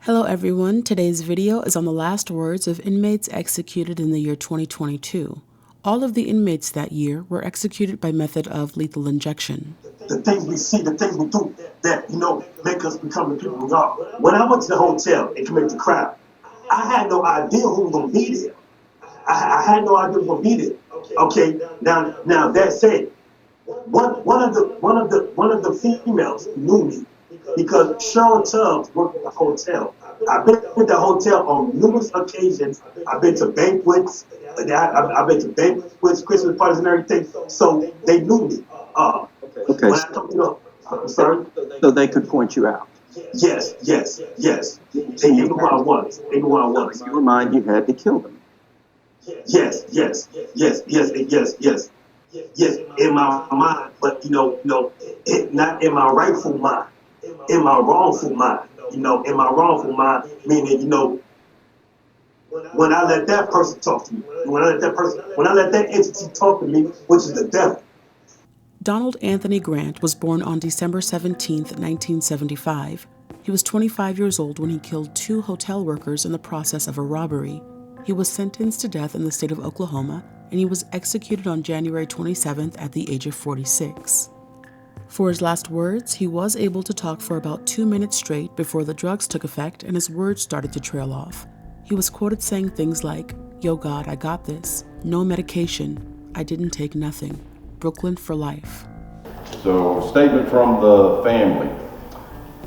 Hello everyone, today's video is on the last words of inmates executed in the year 2022. All of the inmates that year were executed by method of lethal injection. The things we see, the things we do that, make us become the people we are. When I went to the hotel and committed the crime, I had no idea who was going to be there. I had no idea who was going to be there. Okay, now that said, one of the females knew me because Cheryl Tubbs worked at the hotel. I've been at the hotel on numerous occasions. I've been to banquets. I've been to banquets, Christmas parties, and everything. So they knew me. Okay. When I come to I'm sorry. So they could point you out. Yes. They knew who I was. They knew who I was. In your mind, you had to kill them. Yes. In my mind, but not in my rightful mind. In my wrongful mind. In my wrongful mind, meaning, when I let that person talk to me, when I let that entity talk to me, which is the devil. Donald Anthony Grant was born on December 17, 1975. He was 25 years old when he killed 2 hotel workers in the process of a robbery. He was sentenced to death in the state of Oklahoma, and he was executed on January 27th at the age of 46. For his last words, he was able to talk for about 2 minutes straight before the drugs took effect and his words started to trail off. He was quoted saying things like, "Yo God, I got this. No medication. I didn't take nothing. Brooklyn for life." So, statement from the family.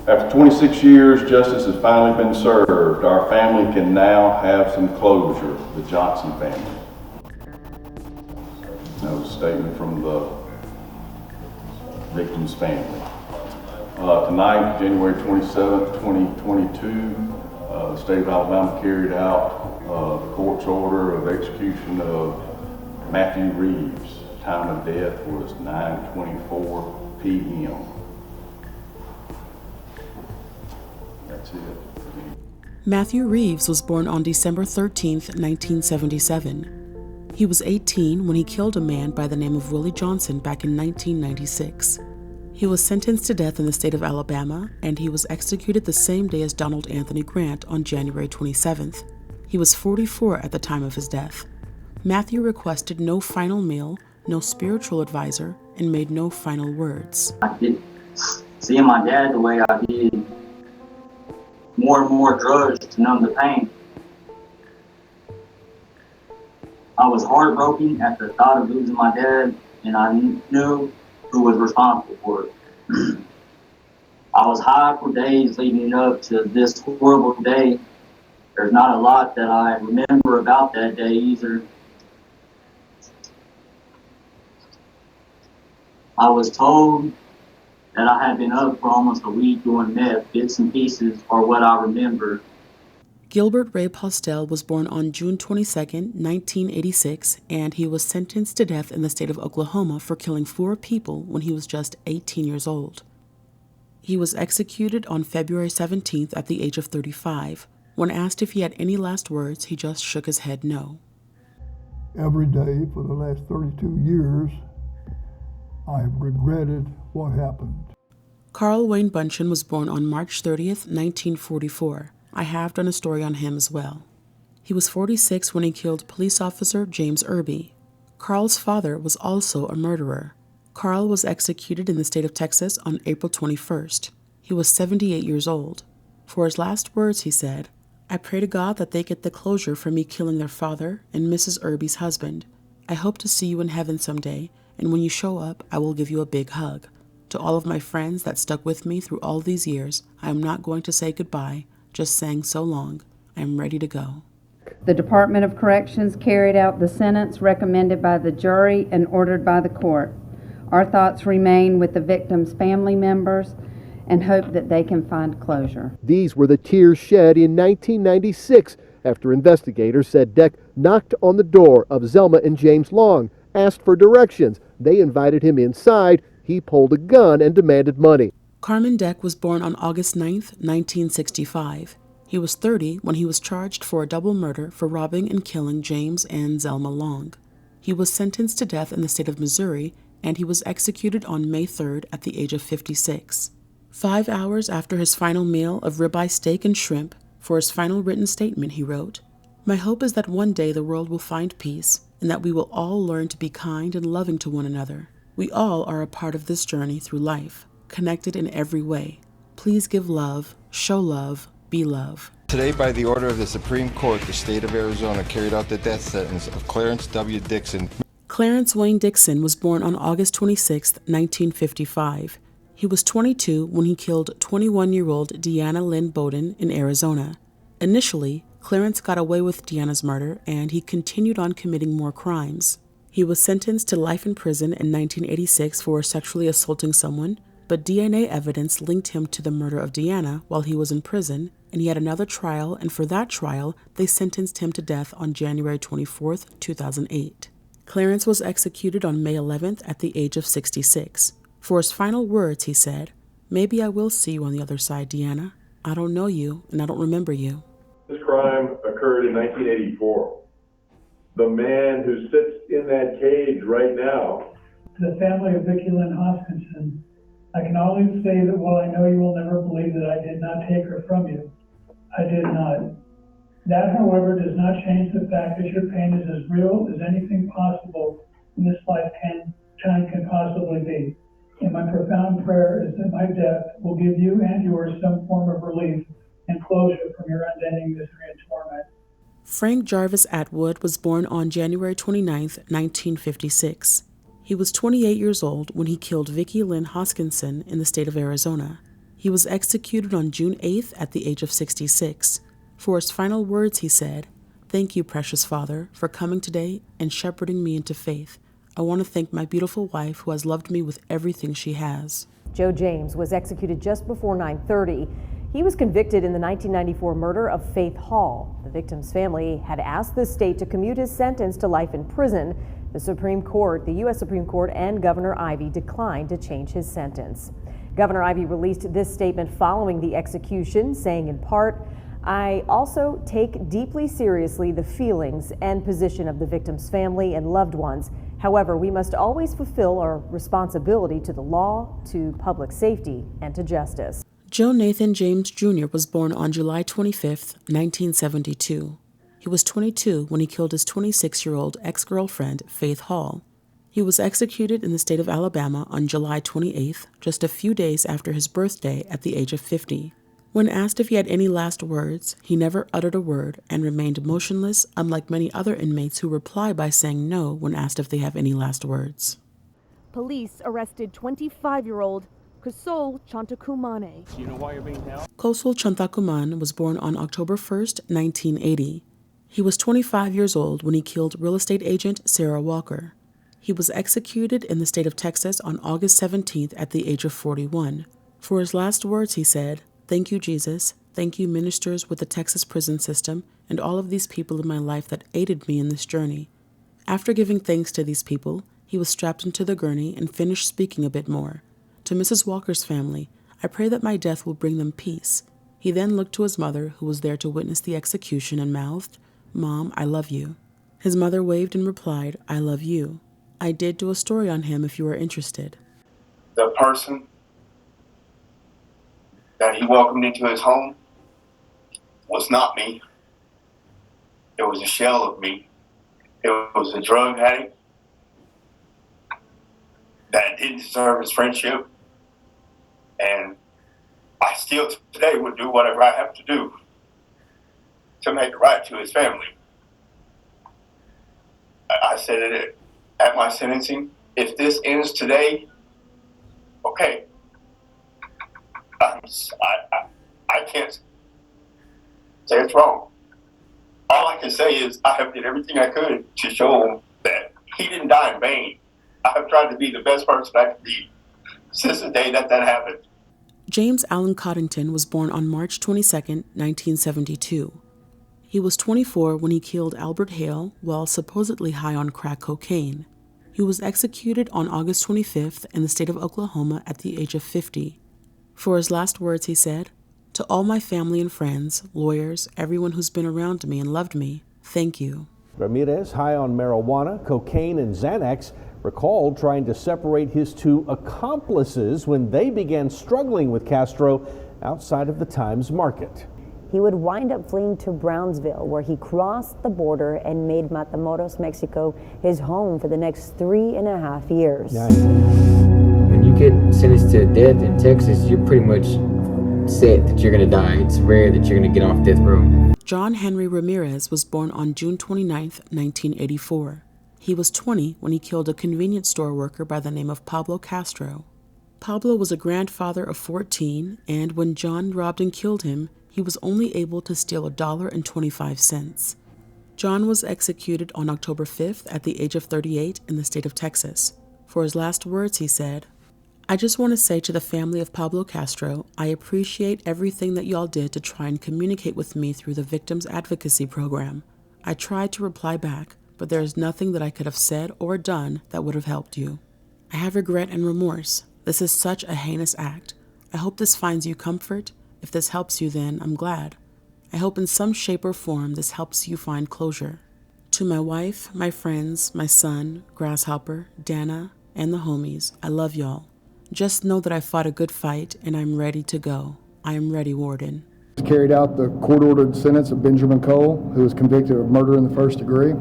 After 26 years, justice has finally been served. Our family can now have some closure, the Johnson family. That was a statement from the victim's family. Tonight, January 27th, 2022, the state of Alabama carried out the court's order of execution of Matthew Reeves. Time of death was 9:24 p.m. That's it. Matthew Reeves was born on December 13, 1977. He was 18 when he killed a man by the name of Willie Johnson back in 1996. He was sentenced to death in the state of Alabama, and he was executed the same day as Donald Anthony Grant on January 27th. He was 44 at the time of his death. Matthew requested no final meal, no spiritual advisor, and made no final words. I did seeing my dad the way I did, more and more drugs to numb the pain. I was heartbroken at the thought of losing my dad, and I knew who was responsible for it. I was high for days leading up to this horrible day. There's not a lot that I remember about that day either. I was told that I had been up for almost a week doing meth. Bits and pieces are what I remember. Gilbert Ray Postel was born on June 22, 1986, and he was sentenced to death in the state of Oklahoma for killing 4 people when he was just 18 years old. He was executed on February 17th at the age of 35. When asked if he had any last words, he just shook his head no. Every day for the last 32 years, I have regretted what happened. Carl Wayne Bunchen was born on March 30th, 1944. I have done a story on him as well. He was 46 when he killed police officer James Irby. Carl's father was also a murderer. Carl was executed in the state of Texas on April 21st. He was 78 years old. For his last words, he said, "I pray to God that they get the closure for me killing their father and Mrs. Irby's husband. I hope to see you in heaven someday, and when you show up, I will give you a big hug. To all of my friends that stuck with me through all these years, I am not going to say goodbye, just saying so long. I am ready to go." The Department of Corrections carried out the sentence recommended by the jury and ordered by the court. Our thoughts remain with the victims' family members and hope that they can find closure. These were the tears shed in 1996 after investigators said Deck knocked on the door of Zelma and James Long, asked for directions. They invited him inside. He pulled a gun and demanded money. Carmen Deck was born on August 9, 1965. He was 30 when he was charged for a double murder for robbing and killing James and Zelma Long. He was sentenced to death in the state of Missouri, and he was executed on May 3rd at the age of 56. 5 hours after his final meal of ribeye steak and shrimp, For his final written statement, he wrote, "My hope is that one day the world will find peace and that we will all learn to be kind and loving to one another. We all are a part of this journey through life, connected in every way. Please give love, show love, be love." Today, by the order of the Supreme Court, the state of Arizona carried out the death sentence of Clarence W. Dixon. Clarence Wayne Dixon was born on August 26, 1955. He was 22 when he killed 21-year-old Deanna Lynn Bowden in Arizona. Initially, Clarence got away with Deanna's murder, and he continued on committing more crimes. He was sentenced to life in prison in 1986 for sexually assaulting someone, but DNA evidence linked him to the murder of Deanna while he was in prison, and he had another trial, and for that trial, they sentenced him to death on January 24, 2008. Clarence was executed on May 11th at the age of 66. For his final words, he said, "Maybe I will see you on the other side, Deanna. I don't know you, and I don't remember you." This crime occurred in 1984. The man who sits in that cage right now. To the family of Vicki Lynn Hoskinson, I can only say that while I know you will never believe that I did not take her from you, I did not. That, however, does not change the fact that your pain is as real as anything possible in this lifetime can possibly be. And my profound prayer is that my death will give you and yours some form of relief and closure from your unending misery and torment. Frank Jarvis Atwood was born on January 29, 1956. He was 28 years old when he killed Vicki Lynn Hoskinson in the state of Arizona. He was executed on June 8th at the age of 66. For his final words, he said, "Thank you, precious Father, for coming today and shepherding me into faith. I want to thank my beautiful wife who has loved me with everything she has." Joe James was executed just before 9:30. He was convicted in the 1994 murder of Faith Hall. The victim's family had asked the state to commute his sentence to life in prison. The Supreme Court, the U.S. Supreme Court, and Governor Ivey declined to change his sentence. Governor Ivey released this statement following the execution, saying in part, "I also take deeply seriously the feelings and position of the victim's family and loved ones. However, we must always fulfill our responsibility to the law, to public safety, and to justice." Joe Nathan James Jr. was born on July 25, 1972. He was 22 when he killed his 26-year-old ex-girlfriend, Faith Hall. He was executed in the state of Alabama on July 28th, just a few days after his birthday at the age of 50. When asked if he had any last words, he never uttered a word and remained motionless, unlike many other inmates who reply by saying no when asked if they have any last words. Police arrested 25-year-old Kosol Chantakumane. Do you know why you're being held? Kosol Chantakumane was born on October 1st, 1980. He was 25 years old when he killed real estate agent Sarah Walker. He was executed in the state of Texas on August 17th at the age of 41. For his last words, he said, "Thank you, Jesus. Thank you, ministers with the Texas prison system, and all of these people in my life that aided me in this journey." After giving thanks to these people, he was strapped into the gurney and finished speaking a bit more. To Mrs. Walker's family, "I pray that my death will bring them peace." He then looked to his mother, who was there to witness the execution, and mouthed, "Mom, I love you." His mother waved and replied, "I love you. I did do a story on him if you are interested." The person that he welcomed into his home was not me. It was a shell of me. It was a drug addict that didn't deserve his friendship. And I still today would do whatever I have to do to make it right to his family. I said it at my sentencing. If this ends today, okay. I can't say it's wrong. All I can say is I have did everything I could to show him that he didn't die in vain. I have tried to be the best person I could be since the day that happened. James Allen Coddington was born on March 22, 1972. He was 24 when he killed Albert Hale while supposedly high on crack cocaine. He was executed on August 25th in the state of Oklahoma at the age of 50. For his last words, he said, "To all my family and friends, lawyers, everyone who's been around me and loved me, thank you." Ramirez, high on marijuana, cocaine, and Xanax, recalled trying to separate his two accomplices when they began struggling with Castro outside of the Times market. he would wind up fleeing to Brownsville, where he crossed the border and made Matamoros, Mexico, his home for the next 3.5 years. Nice. When you get sentenced to death in Texas, you're pretty much set that you're going to die. It's rare that you're going to get off death row. John Henry Ramirez was born on June 29, 1984. He was 20 when he killed a convenience store worker by the name of Pablo Castro. Pablo was a grandfather of 14, and when John robbed and killed him, he was only able to steal $1.25. John was executed on October 5th at the age of 38 in the state of Texas. For his last words, he said, "I just want to say to the family of Pablo Castro, I appreciate everything that y'all did to try and communicate with me through the Victims Advocacy Program. I tried to reply back, but there is nothing that I could have said or done that would have helped you. I have regret and remorse. This is such a heinous act. I hope this finds you comfort. If this helps you, then I'm glad. I hope in some shape or form this helps you find closure. To my wife, my friends, my son, Grasshopper, Dana, and the homies, I love y'all. Just know that I fought a good fight and I'm ready to go. I am ready, Warden." Carried out the court-ordered sentence of Benjamin Cole, who was convicted of murder in the first degree.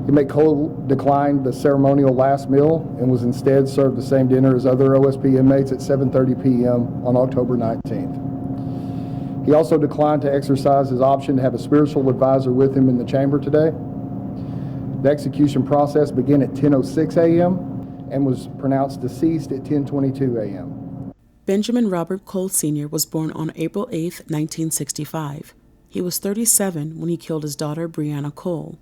Inmate Cole declined the ceremonial last meal and was instead served the same dinner as other OSP inmates at 7:30 p.m. on October 19th. He also declined to exercise his option to have a spiritual advisor with him in the chamber today. The execution process began at 10:06 a.m. and was pronounced deceased at 10:22 a.m. Benjamin Robert Cole Sr. was born on April 8, 1965. He was 37 when he killed his daughter Brianna Cole.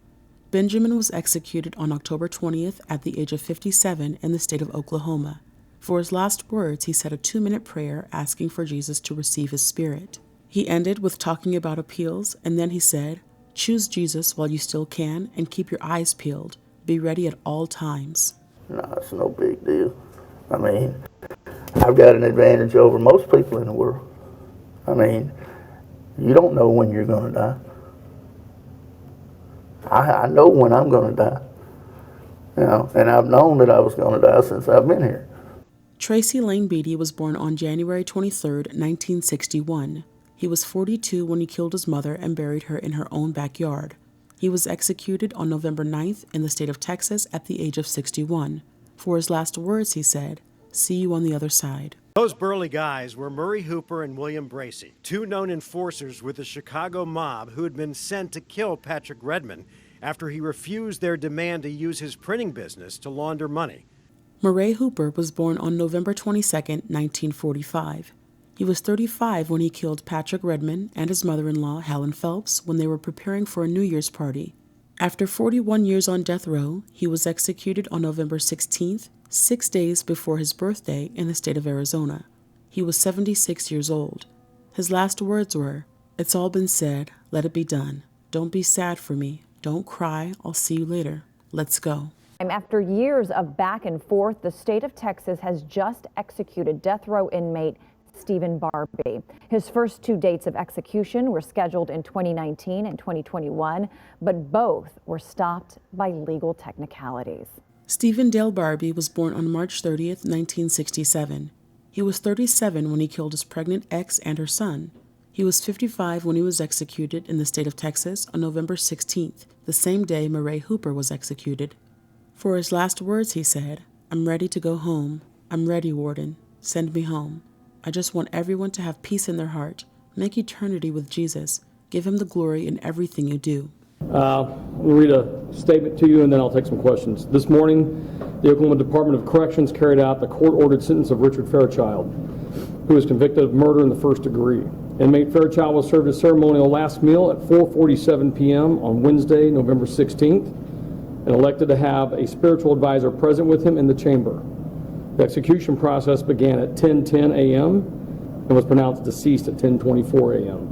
Benjamin was executed on October 20th at the age of 57 in the state of Oklahoma. For his last words, he said a 2-minute prayer asking for Jesus to receive his spirit. He ended with talking about appeals, and then he said, "Choose Jesus while you still can and keep your eyes peeled. Be ready at all times." No, it's no big deal. I mean, I've got an advantage over most people in the world. I mean, you don't know when you're going to die. I know when I'm going to die. You know, and I've known that I was going to die since I've been here. Tracy Lane Beatty was born on January 23, 1961. He was 42 when he killed his mother and buried her in her own backyard. He was executed on November 9th in the state of Texas at the age of 61. For his last words, he said, "See you on the other side." Those burly guys were Murray Hooper and William Bracey, two known enforcers with the Chicago mob who had been sent to kill Patrick Redmond after he refused their demand to use his printing business to launder money. Murray Hooper was born on November 22, 1945. He was 35 when he killed Patrick Redmond and his mother-in-law, Helen Phelps, when they were preparing for a New Year's party. After 41 years on death row, he was executed on November 16th, 6 days before his birthday in the state of Arizona. He was 76 years old. His last words were, "It's all been said. Let it be done. Don't be sad for me. Don't cry. I'll see you later. Let's go." After years of back and forth, the state of Texas has just executed death row inmate Stephen Barbee. His first 2 dates of execution were scheduled in 2019 and 2021, but both were stopped by legal technicalities. Stephen Dale Barbee was born on March 30th, 1967. He was 37 when he killed his pregnant ex and her son. He was 55 when he was executed in the state of Texas on November 16th, the same day Murray Hooper was executed. For his last words, he said, "I'm ready to go home. I'm ready, Warden. Send me home. I just want everyone to have peace in their heart. Make eternity with Jesus. Give him the glory in everything you do." I'll read a statement to you and then I'll take some questions. This morning, the Oklahoma Department of Corrections carried out the court-ordered sentence of Richard Fairchild, who was convicted of murder in the first degree. Inmate Fairchild was served his ceremonial last meal at 4:47 p.m. on Wednesday, November 16th, and elected to have a spiritual advisor present with him in the chamber. The execution process began at 10:10 a.m. and was pronounced deceased at 10:24 a.m.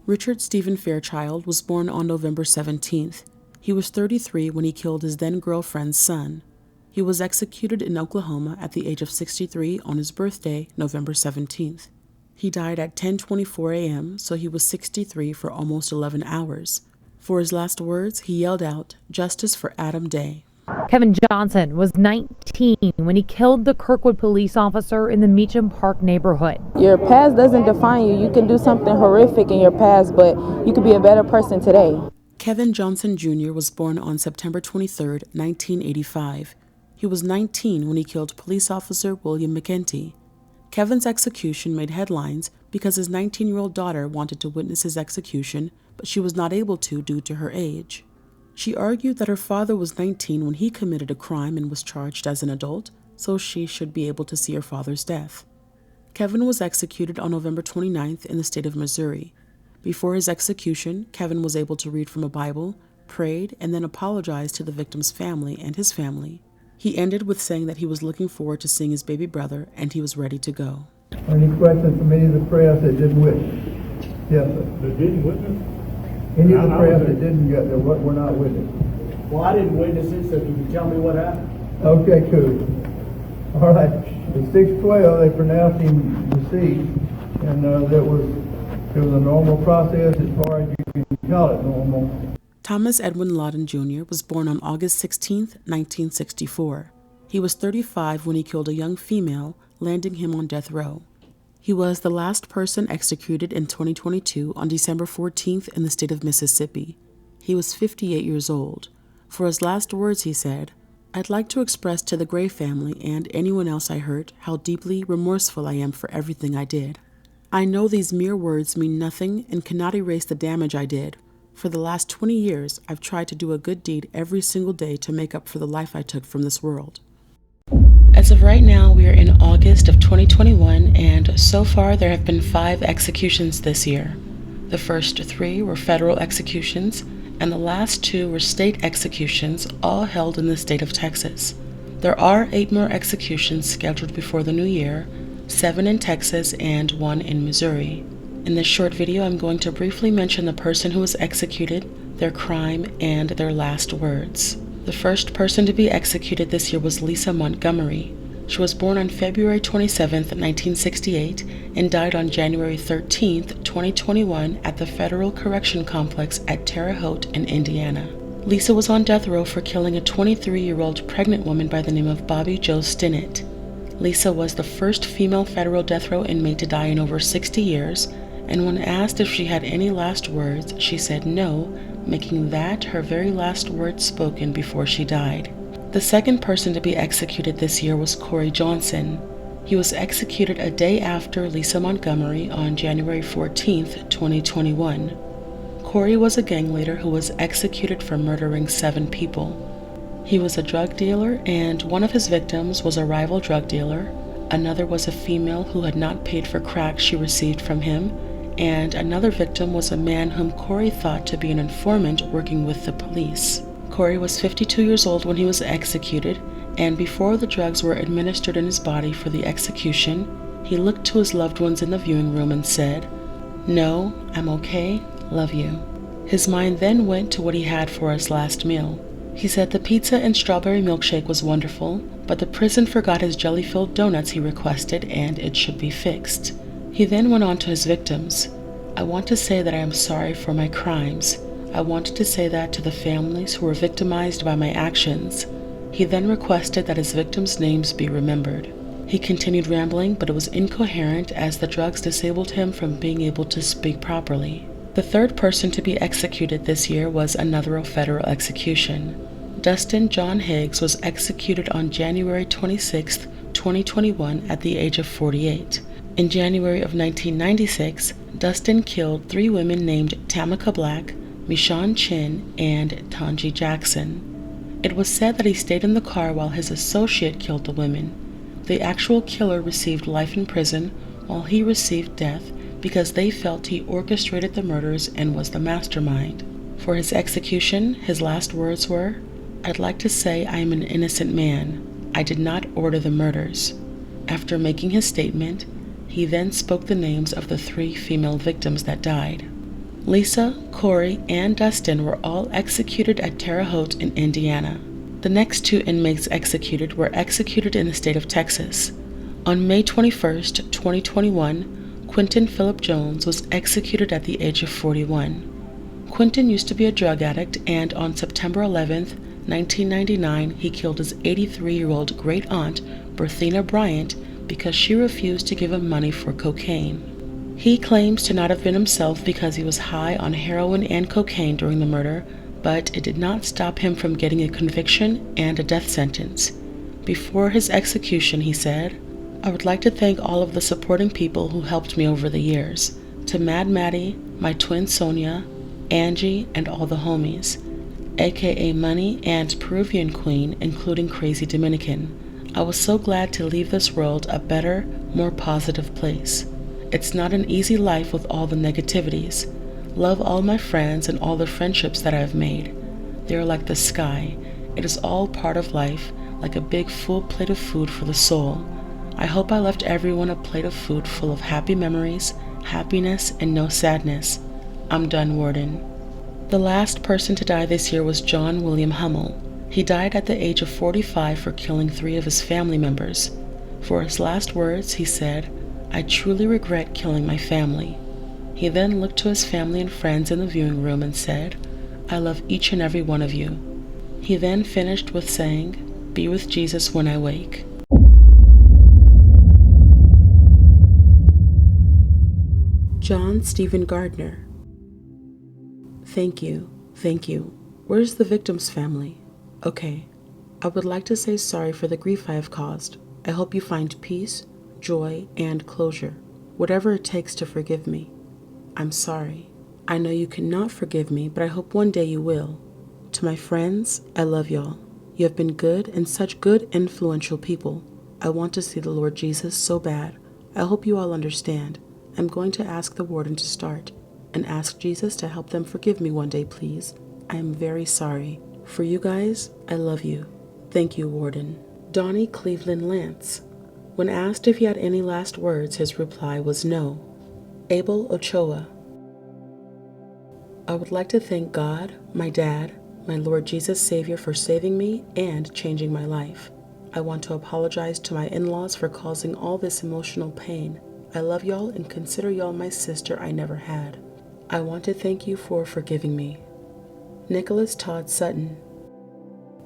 Richard Stephen Fairchild was born on November 17th. He was 33 when he killed his then-girlfriend's son. He was executed in Oklahoma at the age of 63 on his birthday, November 17th. He died at 10:24 a.m., so he was 63 for almost 11 hours. For his last words, he yelled out, "Justice for Adam Day." Kevin Johnson was 19 when he killed the Kirkwood police officer in the Meacham Park neighborhood. Your past doesn't define you. You can do something horrific in your past, but you could be a better person today. Kevin Johnson Jr. was born on September 23, 1985. He was 19 when he killed police officer William McEntee. Kevin's execution made headlines because his 19-year-old daughter wanted to witness his execution, but she was not able to due to her age. She argued that her father was 19 when he committed a crime and was charged as an adult, so she should be able to see her father's death. Kevin was executed on November 29th in the state of Missouri. Before his execution, Kevin was able to read from a Bible, prayed, and then apologized to the victim's family and his family. He ended with saying that he was looking forward to seeing his baby brother and he was ready to go. Any questions from any of the press that didn't witness? Yes, sir. That didn't witness? Any of the press that didn't get there, we're not witness. Well, I didn't witness it, so can you tell me what happened? Okay, cool. All right. At 6:12, they pronounced him deceased, and it was a normal process as far as you can call it normal. Thomas Edwin Lawton Jr. was born on August 16, 1964. He was 35 when he killed a young female, landing him on death row. He was the last person executed in 2022 on December 14th in the state of Mississippi. He was 58 years old. For his last words, he said, "I'd like to express to the Gray family and anyone else I hurt how deeply remorseful I am for everything I did. I know these mere words mean nothing and cannot erase the damage I did. For the last 20 years, I've tried to do a good deed every single day to make up for the life I took from this world." As of right now, we are in August of 2021, and so far there have been 5 executions this year. The first 3 were federal executions, and the last 2 were state executions, all held in the state of Texas. There are 8 more executions scheduled before the new year, 7 in Texas and 1 in Missouri. In this short video, I'm going to briefly mention the person who was executed, their crime, and their last words. The first person to be executed this year was Lisa Montgomery. She was born on February 27, 1968, and died on January 13, 2021 at the Federal Correction Complex at Terre Haute in Indiana. Lisa was on death row for killing a 23-year-old pregnant woman by the name of Bobby Jo Stinnett. Lisa was the first female federal death row inmate to die in over 60 years, and when asked if she had any last words, she said no, making that her very last words spoken before she died. The second person to be executed this year was Corey Johnson. He was executed a day after Lisa Montgomery on January 14, 2021. Corey was a gang leader who was executed for murdering 7 people. He was a drug dealer, and one of his victims was a rival drug dealer. Another was a female who had not paid for crack she received from him, and another victim was a man whom Corey thought to be an informant working with the police. Corey was 52 years old when he was executed, and before the drugs were administered in his body for the execution, he looked to his loved ones in the viewing room and said, "No, I'm okay, love you." His mind then went to what he had for his last meal. He said the pizza and strawberry milkshake was wonderful, but the prison forgot his jelly-filled donuts he requested, and it should be fixed. He then went on to his victims. "I want to say that I am sorry for my crimes. I wanted to say that to the families who were victimized by my actions." He then requested that his victims' names be remembered. He continued rambling, but it was incoherent as the drugs disabled him from being able to speak properly. The third person to be executed this year was another federal execution. Dustin John Higgs was executed on January 26, 2021 at the age of 48. In January of 1996, Dustin killed 3 women named Tamika Black, Michonne Chin, and Tanji Jackson. It was said that he stayed in the car while his associate killed the women. The actual killer received life in prison, while he received death because they felt he orchestrated the murders and was the mastermind. For his execution, his last words were, "I'd like to say I am an innocent man. I did not order the murders." After making his statement, he then spoke the names of the 3 female victims that died. Lisa, Corey, and Dustin were all executed at Terre Haute in Indiana. The next 2 inmates executed were executed in the state of Texas. On May 21, 2021, Quentin Phillip Jones was executed at the age of 41. Quentin used to be a drug addict, and on September 11, 1999, he killed his 83-year-old great-aunt, Berthena Bryant, because she refused to give him money for cocaine. He claims to not have been himself because he was high on heroin and cocaine during the murder, but it did not stop him from getting a conviction and a death sentence. Before his execution, he said, "I would like to thank all of the supporting people who helped me over the years. To Mad Maddie, my twin Sonia, Angie, and all the homies, aka Money and Peruvian Queen, including Crazy Dominican. I was so glad to leave this world a better, more positive place. It's not an easy life with all the negativities. Love all my friends and all the friendships that I've made. They are like the sky. It is all part of life, like a big full plate of food for the soul. I hope I left everyone a plate of food full of happy memories, happiness, and no sadness. I'm done, Warden." The last person to die this year was John William Hummel. He died at the age of 45 for killing 3 of his family members. For his last words, he said, "I truly regret killing my family." He then looked to his family and friends in the viewing room and said, "I love each and every one of you." He then finished with saying, "Be with Jesus when I wake." John Stephen Gardner. Thank you. Thank you. Where's the victim's family? Okay. I would like to say sorry for the grief I have caused. I hope you find peace, joy, and closure, whatever it takes to forgive me. I'm sorry. I know you cannot forgive me, but I hope one day you will. To my friends, I love y'all. You have been good and such good, influential people. I want to see the Lord Jesus so bad. I hope you all understand. I'm going to ask the warden to start and ask Jesus to help them forgive me one day, please. I am very sorry. For you guys, I love you. Thank you, Warden. Donnie Cleveland Lance. When asked if he had any last words, his reply was no. Abel Ochoa. I would like to thank God, my dad, my Lord Jesus Savior for saving me and changing my life. I want to apologize to my in-laws for causing all this emotional pain. I love y'all and consider y'all my sister I never had. I want to thank you for forgiving me. Nicholas Todd Sutton.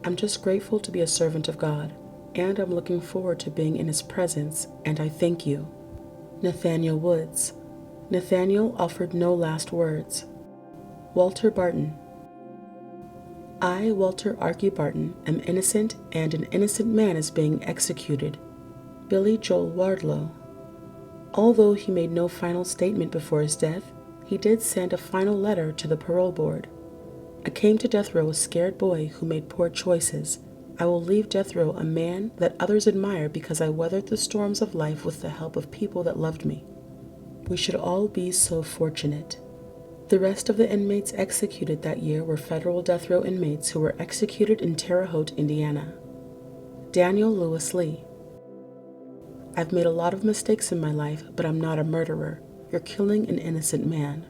I'm just grateful to be a servant of God, and I'm looking forward to being in His presence, and I thank you. Nathaniel Woods. Nathaniel offered no last words. Walter Barton. I, Walter Archie Barton, am innocent, and an innocent man is being executed. Billy Joel Wardlow. Although he made no final statement before his death, he did send a final letter to the parole board. I came to death row a scared boy who made poor choices. I will leave death row a man that others admire because I weathered the storms of life with the help of people that loved me. We should all be so fortunate. The rest of the inmates executed that year were federal death row inmates who were executed in Terre Haute, Indiana. Daniel Lewis Lee. I've made a lot of mistakes in my life, but I'm not a murderer. You're killing an innocent man.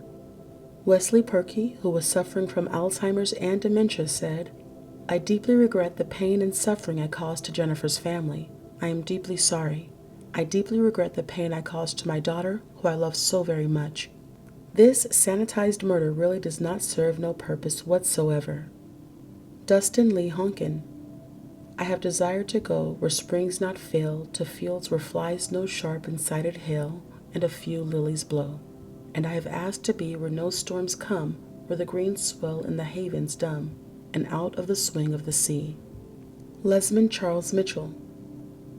Wesley Perkey, who was suffering from Alzheimer's and dementia, said, I deeply regret the pain and suffering I caused to Jennifer's family. I am deeply sorry. I deeply regret the pain I caused to my daughter, who I love so very much. This sanitized murder really does not serve no purpose whatsoever. Dustin Lee Honkin. I have desired to go where springs not fail, to fields where flies no sharp and sighted hail, and a few lilies blow. And I have asked to be where no storms come, where the green swell in the havens dumb, and out of the swing of the sea. Lesmond Charles Mitchell.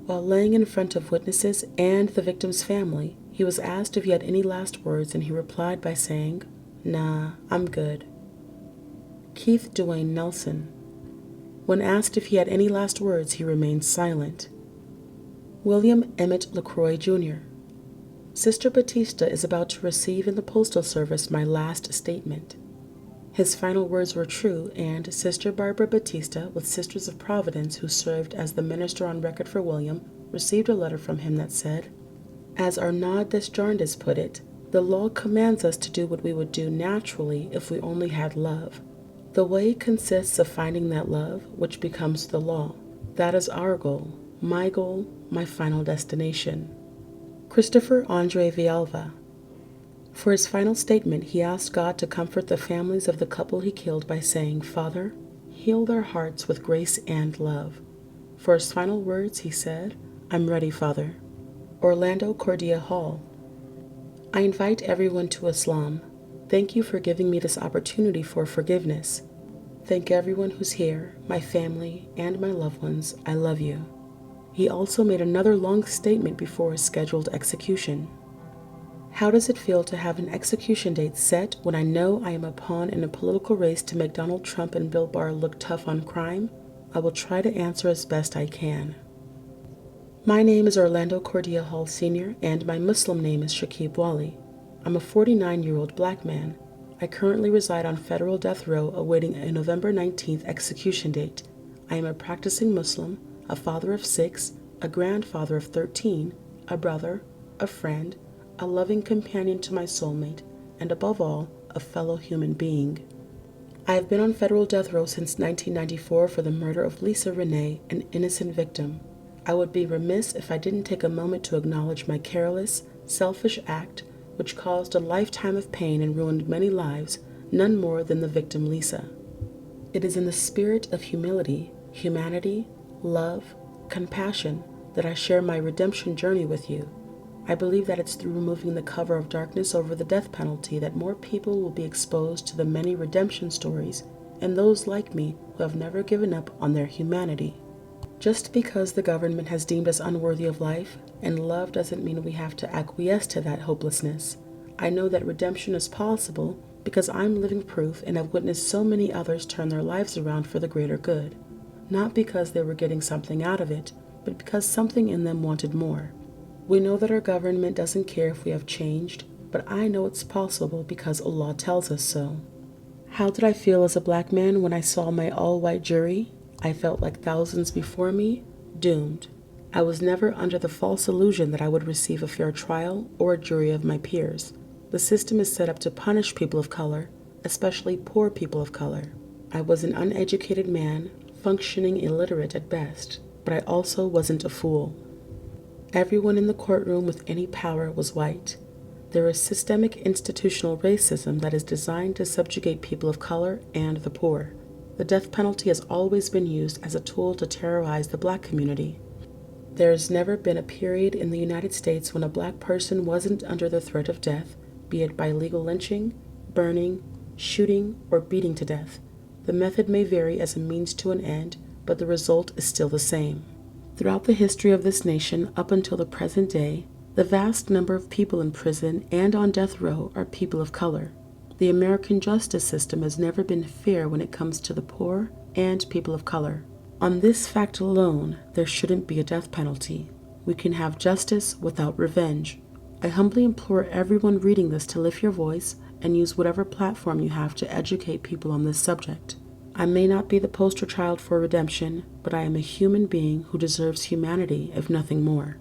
While laying in front of witnesses and the victim's family, he was asked if he had any last words, and he replied by saying, Nah, I'm good. Keith Dwayne Nelson. When asked if he had any last words, he remained silent. William Emmett LaCroix, Jr. Sister Batista is about to receive in the Postal Service my last statement. His final words were true, and Sister Barbara Batista, with Sisters of Providence, who served as the minister on record for William, received a letter from him that said, As Arnaud Desjardins put it, the law commands us to do what we would do naturally if we only had love. The way consists of finding that love, which becomes the law. That is our goal, my final destination. Christopher Andre Villalva. For his final statement, he asked God to comfort the families of the couple he killed by saying, Father, Heal their hearts with grace and love. For his final words, he said, "I'm ready, Father." Orlando Cordia Hall. I invite everyone to Islam. Thank you for giving me this opportunity for forgiveness. Thank everyone who's here, my family, and my loved ones. I love you. He also made another long statement before his scheduled execution. How does it feel to have an execution date set when I know I am a pawn in a political race to make Donald Trump and Bill Barr look tough on crime? I will try to answer as best I can. My name is Orlando Cordia Hall Sr., and my Muslim name is Shakib Wali. I'm a 49-year-old black man. I currently reside on federal death row awaiting a November 19th execution date. I am a practicing Muslim, a father of 6, a grandfather of 13, a brother, a friend, a loving companion to my soulmate, and above all, a fellow human being. I have been on federal death row since 1994 for the murder of Lisa Renee, an innocent victim. I would be remiss if I didn't take a moment to acknowledge my careless, selfish act which caused a lifetime of pain and ruined many lives, none more than the victim Lisa. It is in the spirit of humility, humanity, love, compassion that I share my redemption journey with you. I believe that it's through removing the cover of darkness over the death penalty that more people will be exposed to the many redemption stories and those like me who have never given up on their humanity. Just because the government has deemed us unworthy of life and love doesn't mean we have to acquiesce to that hopelessness. I know that redemption is possible because I'm living proof and have witnessed so many others turn their lives around for the greater good. Not because they were getting something out of it, but because something in them wanted more. We know that our government doesn't care if we have changed, but I know it's possible because Allah tells us so. How did I feel as a black man when I saw my all-white jury? I felt like thousands before me, doomed. I was never under the false illusion that I would receive a fair trial or a jury of my peers. The system is set up to punish people of color, especially poor people of color. I was an uneducated man, functioning illiterate at best, but I also wasn't a fool. Everyone in the courtroom with any power was white. There is systemic institutional racism that is designed to subjugate people of color and the poor. The death penalty has always been used as a tool to terrorize the black community. There has never been a period in the United States when a black person wasn't under the threat of death, be it by legal lynching, burning, shooting, or beating to death. The method may vary as a means to an end, but the result is still the same. Throughout the history of this nation up until the present day, the vast number of people in prison and on death row are people of color. The American justice system has never been fair when it comes to the poor and people of color. On this fact alone, there shouldn't be a death penalty. We can have justice without revenge. I humbly implore everyone reading this to lift your voice and use whatever platform you have to educate people on this subject. I may not be the poster child for redemption, but I am a human being who deserves humanity, if nothing more.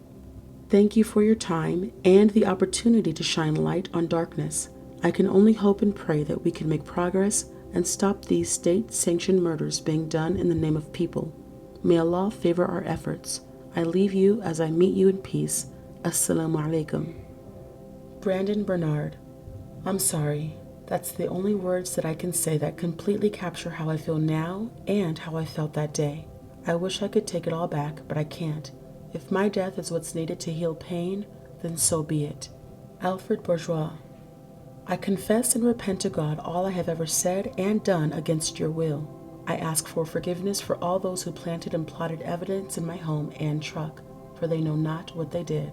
Thank you for your time and the opportunity to shine light on darkness. I can only hope and pray that we can make progress and stop these state-sanctioned murders being done in the name of people. May Allah favor our efforts. I leave you as I meet you in peace. Assalamu alaikum. Brandon Bernard. I'm sorry. That's the only words that I can say that completely capture how I feel now and how I felt that day. I wish I could take it all back, but I can't. If my death is what's needed to heal pain, then so be it. Alfred Bourgeois. I confess and repent to God all I have ever said and done against your will. I ask for forgiveness for all those who planted and plotted evidence in my home and truck, for they know not what they did.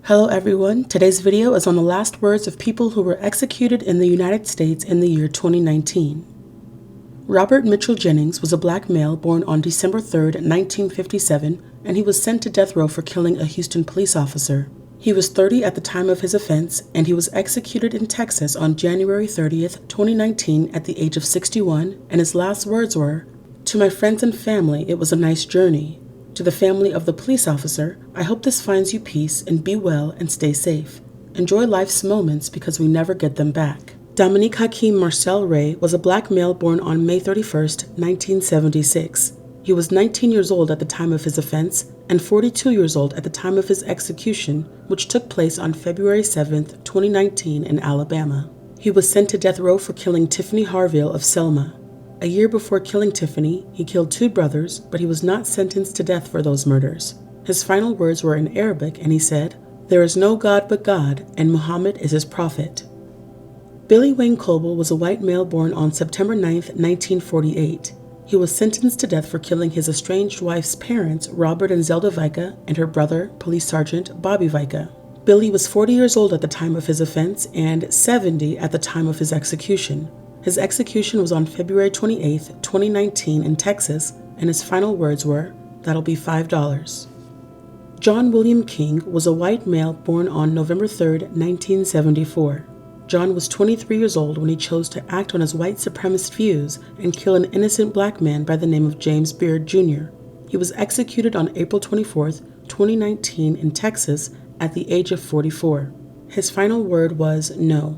Hello everyone, today's video is on the last words of people who were executed in the United States in the year 2019. Robert Mitchell Jennings was a black male born on December 3, 1957, and he was sent to death row for killing a Houston police officer. He was 30 at the time of his offense, and he was executed in Texas on January 30th, 2019 at the age of 61, and his last words were, "To my friends and family, it was a nice journey. To the family of the police officer, I hope this finds you peace and be well and stay safe. Enjoy life's moments because we never get them back." Dominique Hakeem Marcel Ray was a black male born on May 31st, 1976. He was 19 years old at the time of his offense and 42 years old at the time of his execution, which took place on February 7th, 2019 in Alabama. He was sent to death row for killing Tiffany Harville of Selma. A year before killing Tiffany, he killed two brothers, but he was not sentenced to death for those murders. His final words were in Arabic, and he said, "There is no God but God, and Muhammad is his prophet." Billy Wayne Coble was a white male born on September 9, 1948. He was sentenced to death for killing his estranged wife's parents, Robert and Zelda Vica, and her brother, Police Sergeant Bobby Vica. Billy was 40 years old at the time of his offense and 70 at the time of his execution. His execution was on February 28, 2019 in Texas, and his final words were, "That'll be $5." John William King was a white male born on November 3, 1974. John was 23 years old when he chose to act on his white supremacist views and kill an innocent black man by the name of James Beard Jr. He was executed on April 24, 2019 in Texas at the age of 44. His final word was no.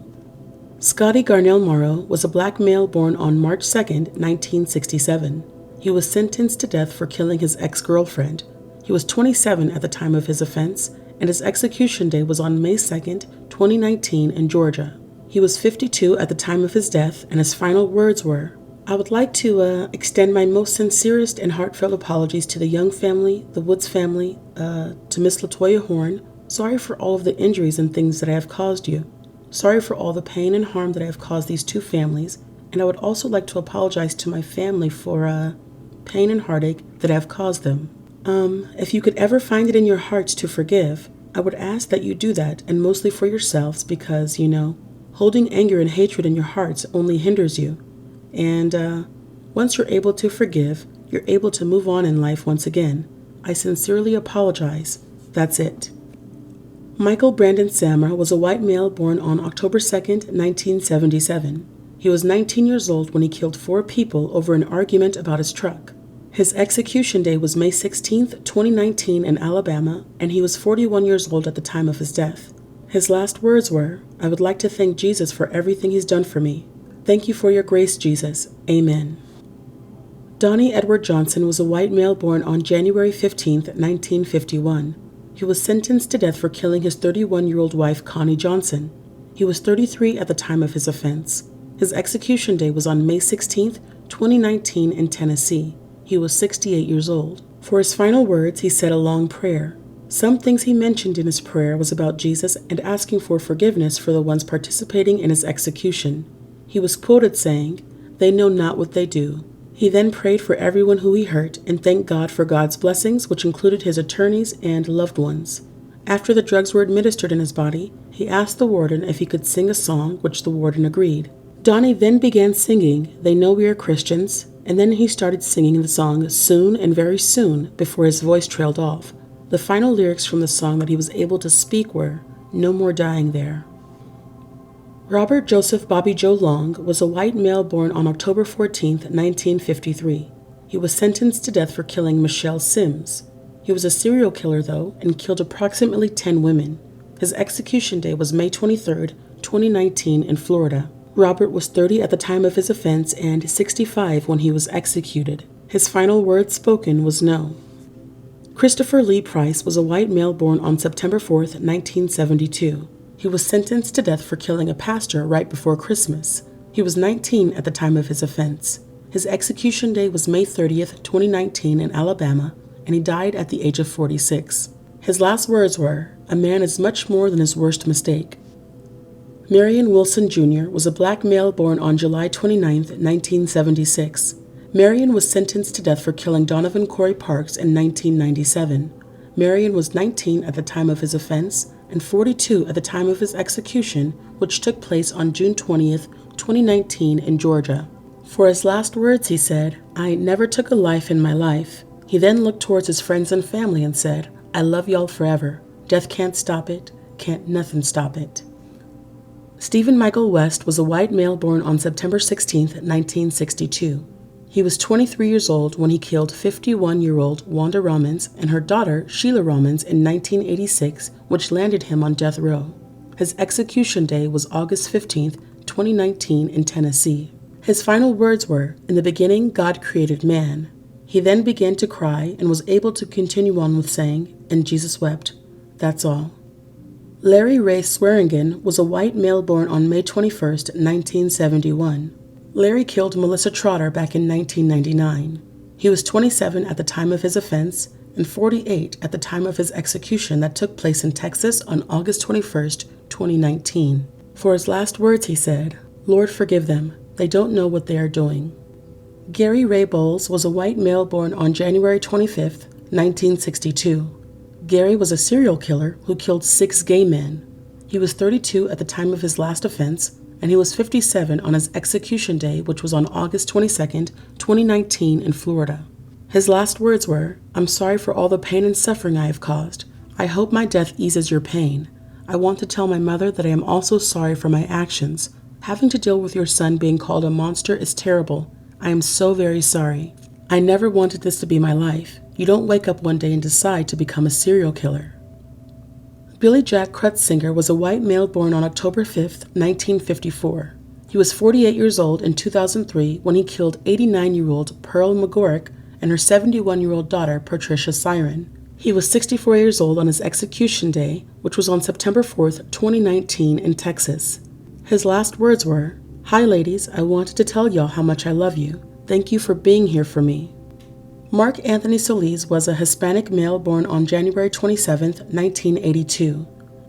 Scotty Garnell Morrow was a black male born on March 2, 1967. He was sentenced to death for killing his ex-girlfriend. He was 27 at the time of his offense, and his execution day was on May 2, 2019 in Georgia. He was 52 at the time of his death, and his final words were, "I would like to extend my most sincerest and heartfelt apologies to the Young family, the Woods family, to Miss LaToya Horn. Sorry for all of the injuries and things that I have caused you. Sorry for all the pain and harm that I have caused these two families, and I would also like to apologize to my family for pain and heartache that I have caused them. If you could ever find it in your hearts to forgive, I would ask that you do that, and mostly for yourselves, because, holding anger and hatred in your hearts only hinders you. And once you're able to forgive, you're able to move on in life once again. I sincerely apologize. That's it." Michael Brandon Samra was a white male born on October 2, 1977. He was 19 years old when he killed 4 people over an argument about his truck. His execution day was May 16, 2019 in Alabama, and he was 41 years old at the time of his death. His last words were, "I would like to thank Jesus for everything he's done for me. Thank you for your grace, Jesus. Amen." Donnie Edward Johnson was a white male born on January 15, 1951. He was sentenced to death for killing his 31-year-old wife, Connie Johnson. He was 33 at the time of his offense. His execution day was on May 16, 2019 in Tennessee. He was 68 years old. For his final words, he said a long prayer. Some things he mentioned in his prayer was about Jesus and asking for forgiveness for the ones participating in his execution. He was quoted saying, "They know not what they do." He then prayed for everyone who he hurt and thanked God for God's blessings, which included his attorneys and loved ones. After the drugs were administered in his body, he asked the warden if he could sing a song, which the warden agreed. Donnie then began singing, "They Know We Are Christians," and then he started singing the song "Soon and Very Soon" before his voice trailed off. The final lyrics from the song that he was able to speak were, "No more dying there." Robert Joseph Bobby Joe Long was a white male born on October 14, 1953. He was sentenced to death for killing Michelle Sims. He was a serial killer, though, and killed approximately 10 women. His execution day was May 23, 2019 in Florida. Robert was 30 at the time of his offense and 65 when he was executed. His final word spoken was no. Christopher Lee Price was a white male born on September 4, 1972. He was sentenced to death for killing a pastor right before Christmas. He was 19 at the time of his offense. His execution day was May 30, 2019 in Alabama, and he died at the age of 46. His last words were, "A man is much more than his worst mistake." Marion Wilson Jr. was a black male born on July 29, 1976. Marion was sentenced to death for killing Donovan Corey Parks in 1997. Marion was 19 at the time of his offense and 42 at the time of his execution, which took place on June 20, 2019 in Georgia. For his last words, he said, "I never took a life in my life." He then looked towards his friends and family and said, "I love y'all forever. Death can't stop it. Can't nothing stop it." Stephen Michael West was a white male born on September 16, 1962. He was 23 years old when he killed 51-year-old Wanda Romans and her daughter Sheila Romans in 1986, which landed him on death row. His execution day was August 15, 2019 in Tennessee. His final words were, "In the beginning, God created man." He then began to cry and was able to continue on with saying, "And Jesus wept." That's all. Larry Ray Swearingen was a white male born on May 21, 1971. Larry killed Melissa Trotter back in 1999. He was 27 at the time of his offense and 48 at the time of his execution that took place in Texas on August 21, 2019. For his last words, he said, "Lord, forgive them. They don't know what they are doing." Gary Ray Bowles was a white male born on January 25, 1962. Gary was a serial killer who killed 6 gay men. He was 32 at the time of his last offense, and he was 57 on his execution day, which was on August 22, 2019 in Florida. His last words were, "I'm sorry for all the pain and suffering I have caused. I hope my death eases your pain. I want to tell my mother that I am also sorry for my actions. Having to deal with your son being called a monster is terrible. I am so very sorry. I never wanted this to be my life. You don't wake up one day and decide to become a serial killer." Billy Jack Krutzinger was a white male born on October 5, 1954. He was 48 years old in 2003 when he killed 89-year-old Pearl McGorrick and her 71-year-old daughter, Patricia Siren. He was 64 years old on his execution day, which was on September 4, 2019 in Texas. His last words were, "Hi ladies, I wanted to tell y'all how much I love you. Thank you for being here for me." Mark Anthony Solis was a Hispanic male born on January 27, 1982.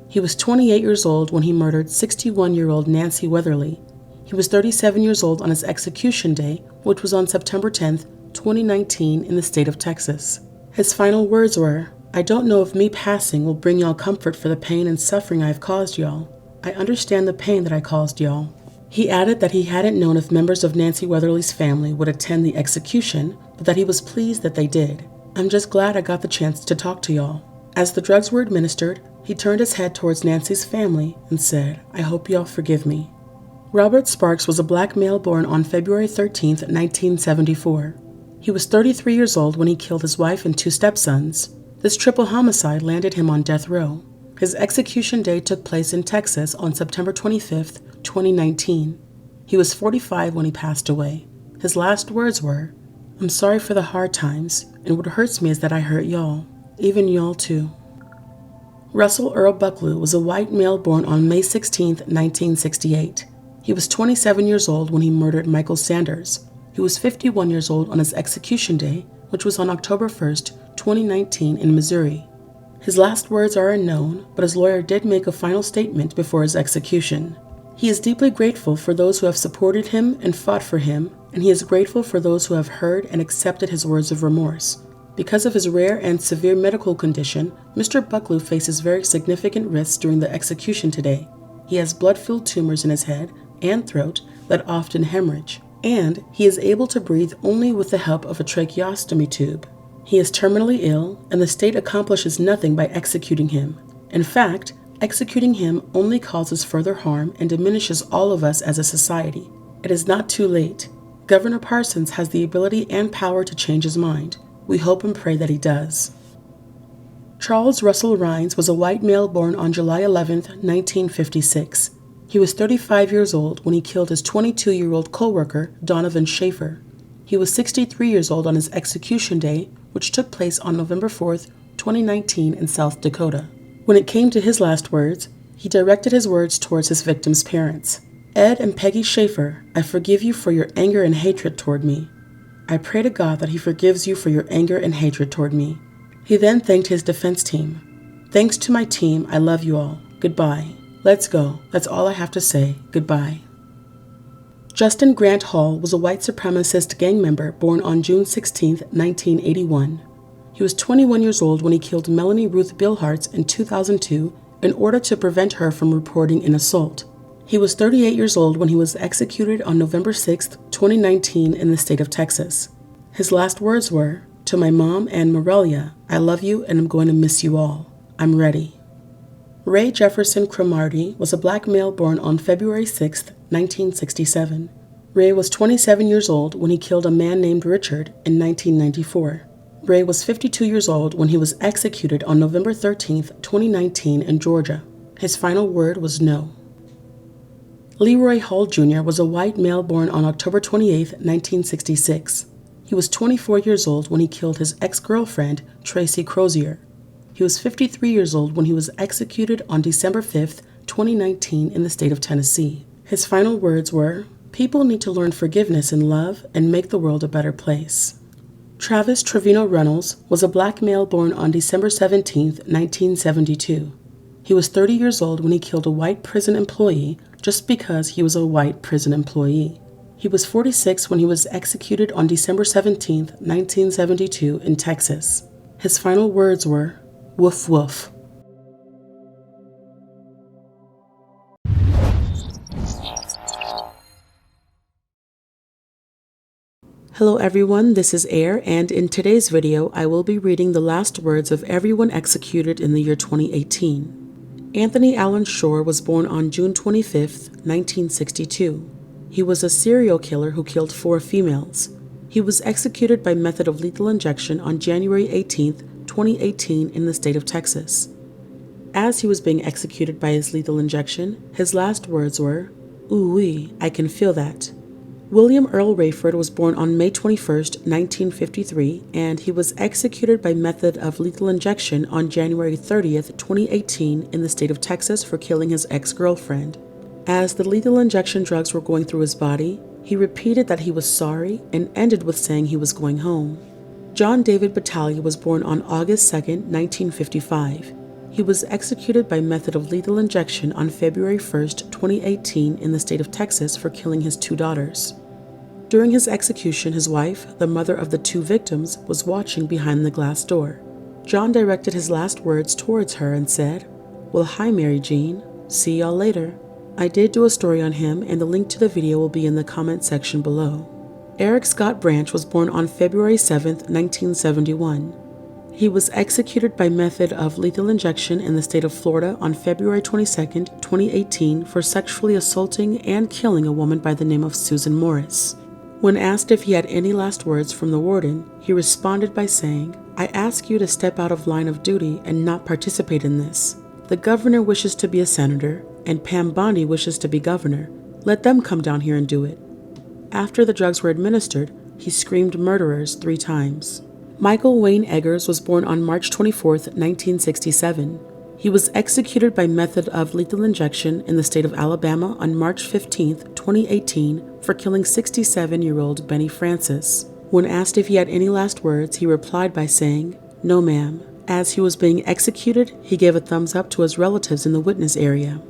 He was 28 years old when he murdered 61-year-old Nancy Weatherly. He was 37 years old on his execution day, which was on September 10, 2019 in the state of Texas. His final words were, "I don't know if me passing will bring y'all comfort for the pain and suffering I have caused y'all. I understand the pain that I caused y'all." He added that he hadn't known if members of Nancy Weatherly's family would attend the execution, but that he was pleased that they did. "I'm just glad I got the chance to talk to y'all." As the drugs were administered, he turned his head towards Nancy's family and said, "I hope y'all forgive me." Robert Sparks was a black male born on February 13, 1974. He was 33 years old when he killed his wife and 2 stepsons. This triple homicide landed him on death row. His execution day took place in Texas on September 25, 2019. He was 45 when he passed away. His last words were, "I'm sorry for the hard times, and what hurts me is that I hurt y'all, even y'all too." Russell Earl Bucklew was a white male born on May 16, 1968. He was 27 years old when he murdered Michael Sanders. He was 51 years old on his execution day, which was on October 1, 2019 in Missouri. His last words are unknown, but his lawyer did make a final statement before his execution. He is deeply grateful for those who have supported him and fought for him, and he is grateful for those who have heard and accepted his words of remorse. Because of his rare and severe medical condition, Mr. Bucklew faces very significant risks during the execution today. He has blood-filled tumors in his head and throat that often hemorrhage, and he is able to breathe only with the help of a tracheostomy tube. He is terminally ill, and the state accomplishes nothing by executing him. In fact, executing him only causes further harm and diminishes all of us as a society. It is not too late. Governor Parsons has the ability and power to change his mind. We hope and pray that he does. Charles Russell Rhines was a white male born on July 11, 1956. He was 35 years old when he killed his 22-year-old co-worker, Donovan Schaefer. He was 63 years old on his execution day, which took place on November 4, 2019 in South Dakota. When it came to his last words, he directed his words towards his victim's parents. "Ed and Peggy Schaefer, I forgive you for your anger and hatred toward me. I pray to God that he forgives you for your anger and hatred toward me." He then thanked his defense team. "Thanks to my team, I love you all. Goodbye. Let's go. That's all I have to say. Goodbye." Justin Grant Hall was a white supremacist gang member born on June 16, 1981. He was 21 years old when he killed Melanie Ruth Bilhartz in 2002 in order to prevent her from reporting an assault. He was 38 years old when he was executed on November 6, 2019 in the state of Texas. His last words were, "To my mom and Morelia, I love you and I'm going to miss you all. I'm ready." Ray Jefferson Cromartie was a black male born on February 6, 1967. Ray was 27 years old when he killed a man named Richard in 1994. Ray was 52 years old when he was executed on November 13, 2019 in Georgia. His final word was no. Leroy Hall Jr. was a white male born on October 28, 1966. He was 24 years old when he killed his ex-girlfriend, Tracy Crozier. He was 53 years old when he was executed on December 5, 2019 in the state of Tennessee. His final words were, "People need to learn forgiveness and love and make the world a better place." Travis Trevino Reynolds was a black male born on December 17, 1972. He was 30 years old when he killed a white prison employee just because he was a white prison employee. He was 46 when he was executed on December 17, 1972 in Texas. His final words were, "Woof woof." Hello everyone, this is Air, and in today's video I will be reading the last words of everyone executed in the year 2018. Anthony Allen Shore was born on June 25, 1962. He was a serial killer who killed 4 females. He was executed by method of lethal injection on January 18, 2018 in the state of Texas. As he was being executed by his lethal injection, his last words were, "Ooh-wee, I can feel that." William Earl Rayford was born on May 21, 1953, and he was executed by method of lethal injection on January 30, 2018 in the state of Texas for killing his ex-girlfriend. As the lethal injection drugs were going through his body, he repeated that he was sorry and ended with saying he was going home. John David Battaglia was born on August 2, 1955. He was executed by method of lethal injection on February 1, 2018 in the state of Texas for killing his 2 daughters. During his execution, his wife, the mother of the 2 victims, was watching behind the glass door. John directed his last words towards her and said, "Well, hi Mary Jean, see y'all later." I did do a story on him, and the link to the video will be in the comment section below. Eric Scott Branch was born on February 7, 1971. He was executed by method of lethal injection in the state of Florida on February 22, 2018 for sexually assaulting and killing a woman by the name of Susan Morris. When asked if he had any last words from the warden, he responded by saying, "I ask you to step out of line of duty and not participate in this. The governor wishes to be a senator, and Pam Bondi wishes to be governor. Let them come down here and do it." After the drugs were administered, he screamed "murderers" 3 times. Michael Wayne Eggers was born on March 24, 1967. He was executed by method of lethal injection in the state of Alabama on March 15, 2018 for killing 67-year-old Benny Francis. When asked if he had any last words, he replied by saying, "No ma'am." As he was being executed, he gave a thumbs up to his relatives in the witness area.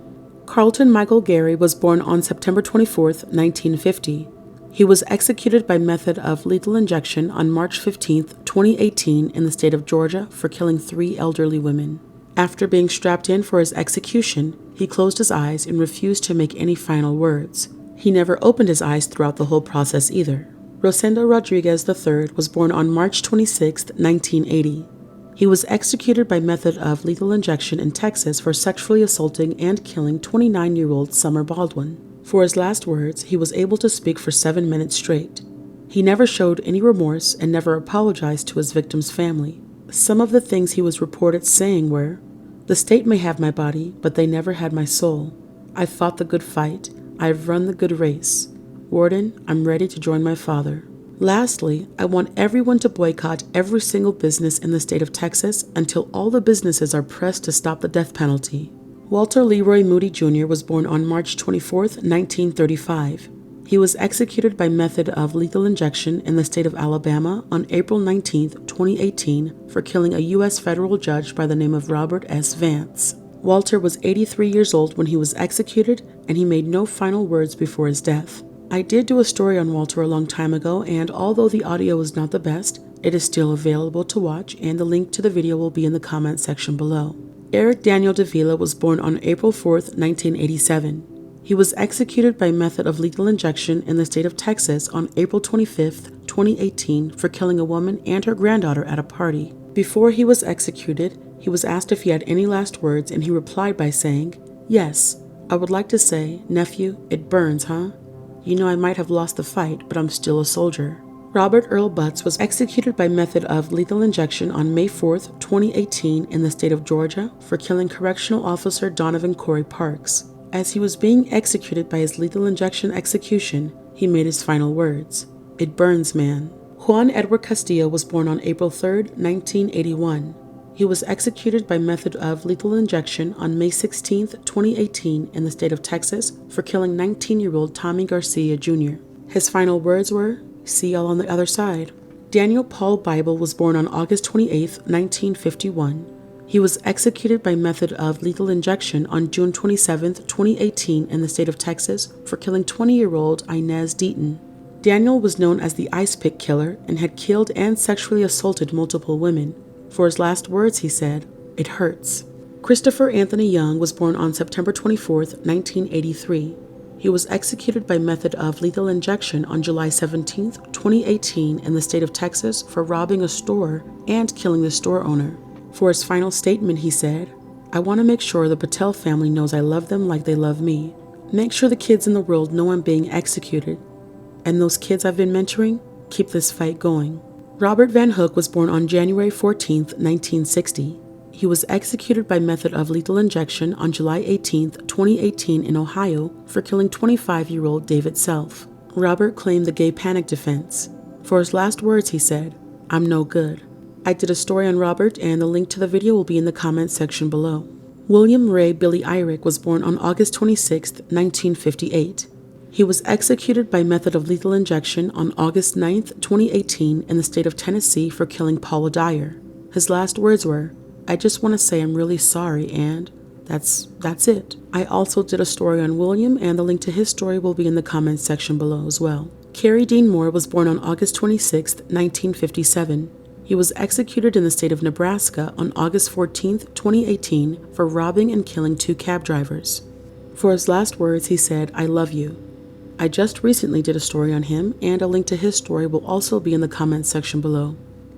Carlton Michael Gary was born on September 24, 1950. He was executed by method of lethal injection on March 15, 2018 in the state of Georgia for killing 3 elderly women. After being strapped in for his execution, he closed his eyes and refused to make any final words. He never opened his eyes throughout the whole process either. Rosendo Rodriguez III was born on March 26, 1980. He was executed by method of lethal injection in Texas for sexually assaulting and killing 29-year-old Summer Baldwin. For his last words, he was able to speak for 7 minutes straight. He never showed any remorse and never apologized to his victim's family. Some of the things he was reported saying were, "The state may have my body, but they never had my soul. I fought the good fight. I've run the good race. Warden, I'm ready to join my father." Lastly, I want everyone to boycott every single business in the state of Texas until all the businesses are pressed to stop the death penalty. Walter Leroy Moody Jr. was born on March 24, 1935. He was executed by method of lethal injection in the state of Alabama on April 19, 2018 for killing a U.S. federal judge by the name of Robert S. Vance. Walter was 83 years old when he was executed, and he made no final words before his death. I did do a story on Walter a long time ago, and although the audio is not the best, it is still available to watch, and the link to the video will be in the comment section below. Eric Daniel Davila was born on April 4, 1987. He was executed by method of lethal injection in the state of Texas on April 25, 2018, for killing a woman and her granddaughter at a party. Before he was executed, he was asked if he had any last words, and he replied by saying, "Yes, I would like to say, nephew, it burns, huh? You know I might have lost the fight, but I'm still a soldier." Robert Earl Butts was executed by method of lethal injection on May 4, 2018, in the state of Georgia for killing correctional officer Donovan Corey Parks. As he was being executed by his lethal injection execution, he made his final words, "It burns, man." Juan Edward Castillo was born on April 3, 1981. He was executed by method of lethal injection on May 16, 2018, in the state of Texas for killing 19-year-old Tommy Garcia Jr. His final words were, "See y'all on the other side." Daniel Paul Bible was born on August 28, 1951. He was executed by method of lethal injection on June 27, 2018, in the state of Texas for killing 20-year-old Inez Deaton. Daniel was known as the Ice Pick Killer and had killed and sexually assaulted multiple women. For his last words, he said, "It hurts." Christopher Anthony Young was born on September 24, 1983. He was executed by method of lethal injection on July 17, 2018, in the state of Texas for robbing a store and killing the store owner. For his final statement, he said, "I want to make sure the Patel family knows I love them like they love me. Make sure the kids in the world know I'm being executed. And those kids I've been mentoring, keep this fight going." Robert Van Hook was born on January 14, 1960. He was executed by method of lethal injection on July 18, 2018, in Ohio for killing 25-year-old David Self. Robert claimed the gay panic defense. For his last words, he said, "I'm no good." I did a story on Robert, and the link to the video will be in the comments section below. William Ray Billy Eyrick was born on August 26, 1958. He was executed by method of lethal injection on August 9, 2018, in the state of Tennessee for killing Paula Dyer. His last words were, "I just want to say I'm really sorry, and that's it." I also did a story on William, and the link to his story will be in the comments section below as well. Carrie Dean Moore was born on August 26, 1957. He was executed in the state of Nebraska on August 14, 2018, for robbing and killing 2 cab drivers. For his last words, he said, "I love you." I just recently did a story on him, and a link to his story will also be in the comments section below.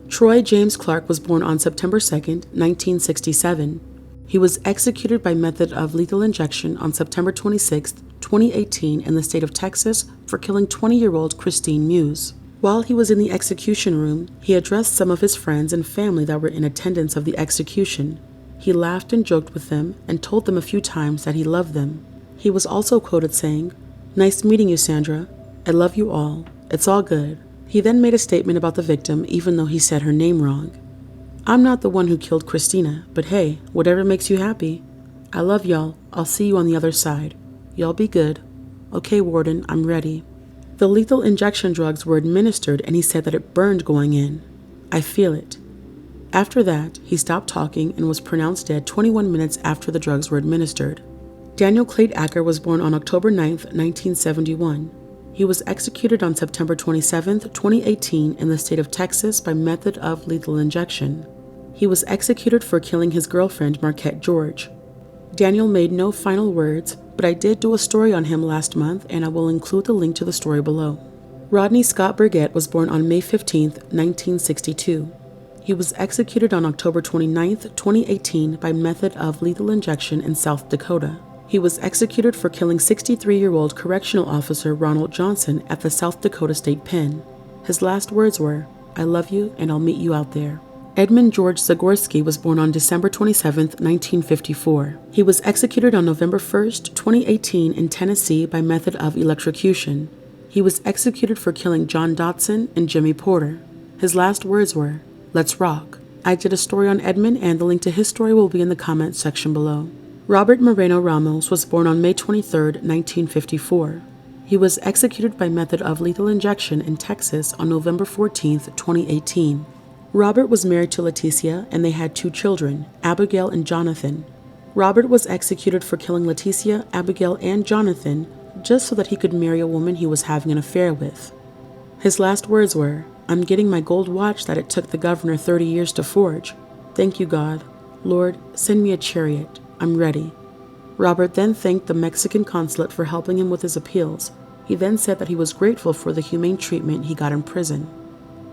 Troy James Clark was born on September 2, 1967. He was executed by method of lethal injection on September 26, 2018, in the state of Texas for killing 20-year-old Christine Muse. While he was in the execution room, he addressed some of his friends and family that were in attendance of the execution. He laughed and joked with them and told them a few times that he loved them. He was also quoted saying, "Nice meeting you, Sandra. I love you all. It's all good." He then made a statement about the victim, even though he said her name wrong. "I'm not the one who killed Christina, but hey, whatever makes you happy. I love y'all. I'll see you on the other side. Y'all be good. Okay, Warden, I'm ready." The lethal injection drugs were administered, and he said that it burned going in. "I feel it." After that, he stopped talking and was pronounced dead 21 minutes after the drugs were administered. Daniel Clayt Acker was born on October 9, 1971. He was executed on September 27, 2018, in the state of Texas by method of lethal injection. He was executed for killing his girlfriend, Marquette George. Daniel made no final words, but I did do a story on him last month, and I will include the link to the story below. Rodney Scott Burgett was born on May 15, 1962. He was executed on October 29, 2018, by method of lethal injection in South Dakota. He was executed for killing 63-year-old correctional officer Ronald Johnson at the South Dakota State Pen. His last words were, "I love you, and I'll meet you out there." Edmund George Zagorski was born on December 27, 1954. He was executed on November 1, 2018, in Tennessee by method of electrocution. He was executed for killing John Dotson and Jimmy Porter. His last words were, "Let's rock." I did a story on Edmund, and the link to his story will be in the comments section below. Robert Moreno Ramos was born on May 23, 1954. He was executed by method of lethal injection in Texas on November 14, 2018. Robert was married to Leticia, and they had 2 children, Abigail and Jonathan. Robert was executed for killing Leticia, Abigail, and Jonathan just so that he could marry a woman he was having an affair with. His last words were, "I'm getting my gold watch that it took the governor 30 years to forge. Thank you, God. Lord, send me a chariot. I'm ready." Robert then thanked the Mexican consulate for helping him with his appeals. He then said that he was grateful for the humane treatment he got in prison.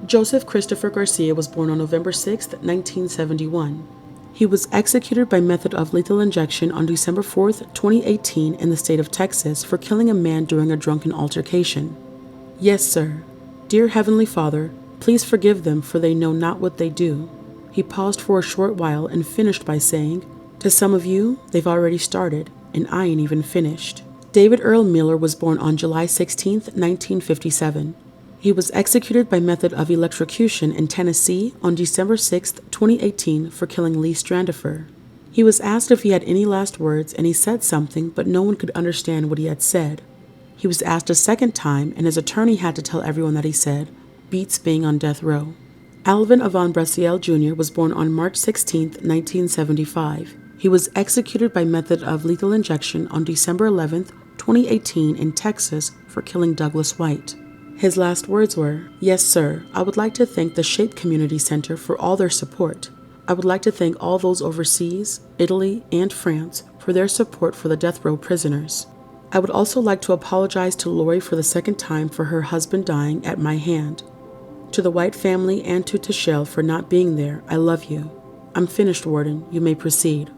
Joseph Christopher Garcia was born on November 6, 1971. He was executed by method of lethal injection on December 4, 2018 in the state of Texas for killing a man during a drunken altercation. Yes, sir. Dear Heavenly Father, please forgive them, for they know not what they do. He paused for a short while and finished by saying, to some of you, they've already started, and I ain't even finished. David Earl Miller was born on July 16, 1957. He was executed by method of electrocution in Tennessee on December 6, 2018 for killing Lee Strandifer. He was asked if he had any last words, and he said something, but no one could understand what he had said. He was asked a second time, and his attorney had to tell everyone that he said, beats being on death row. Alvin Avon Brasiel Jr. was born on March 16, 1975. He was executed by method of lethal injection on December 11, 2018 in Texas for killing Douglas White. His last words were, yes, sir, I would like to thank the Shape Community Center for all their support. I would like to thank all those overseas, Italy, and France for their support for the death row prisoners. I would also like to apologize to Lori for the second time for her husband dying at my hand. To the White family and to Tashelle for not being there, I love you. I'm finished, Warden. You may proceed.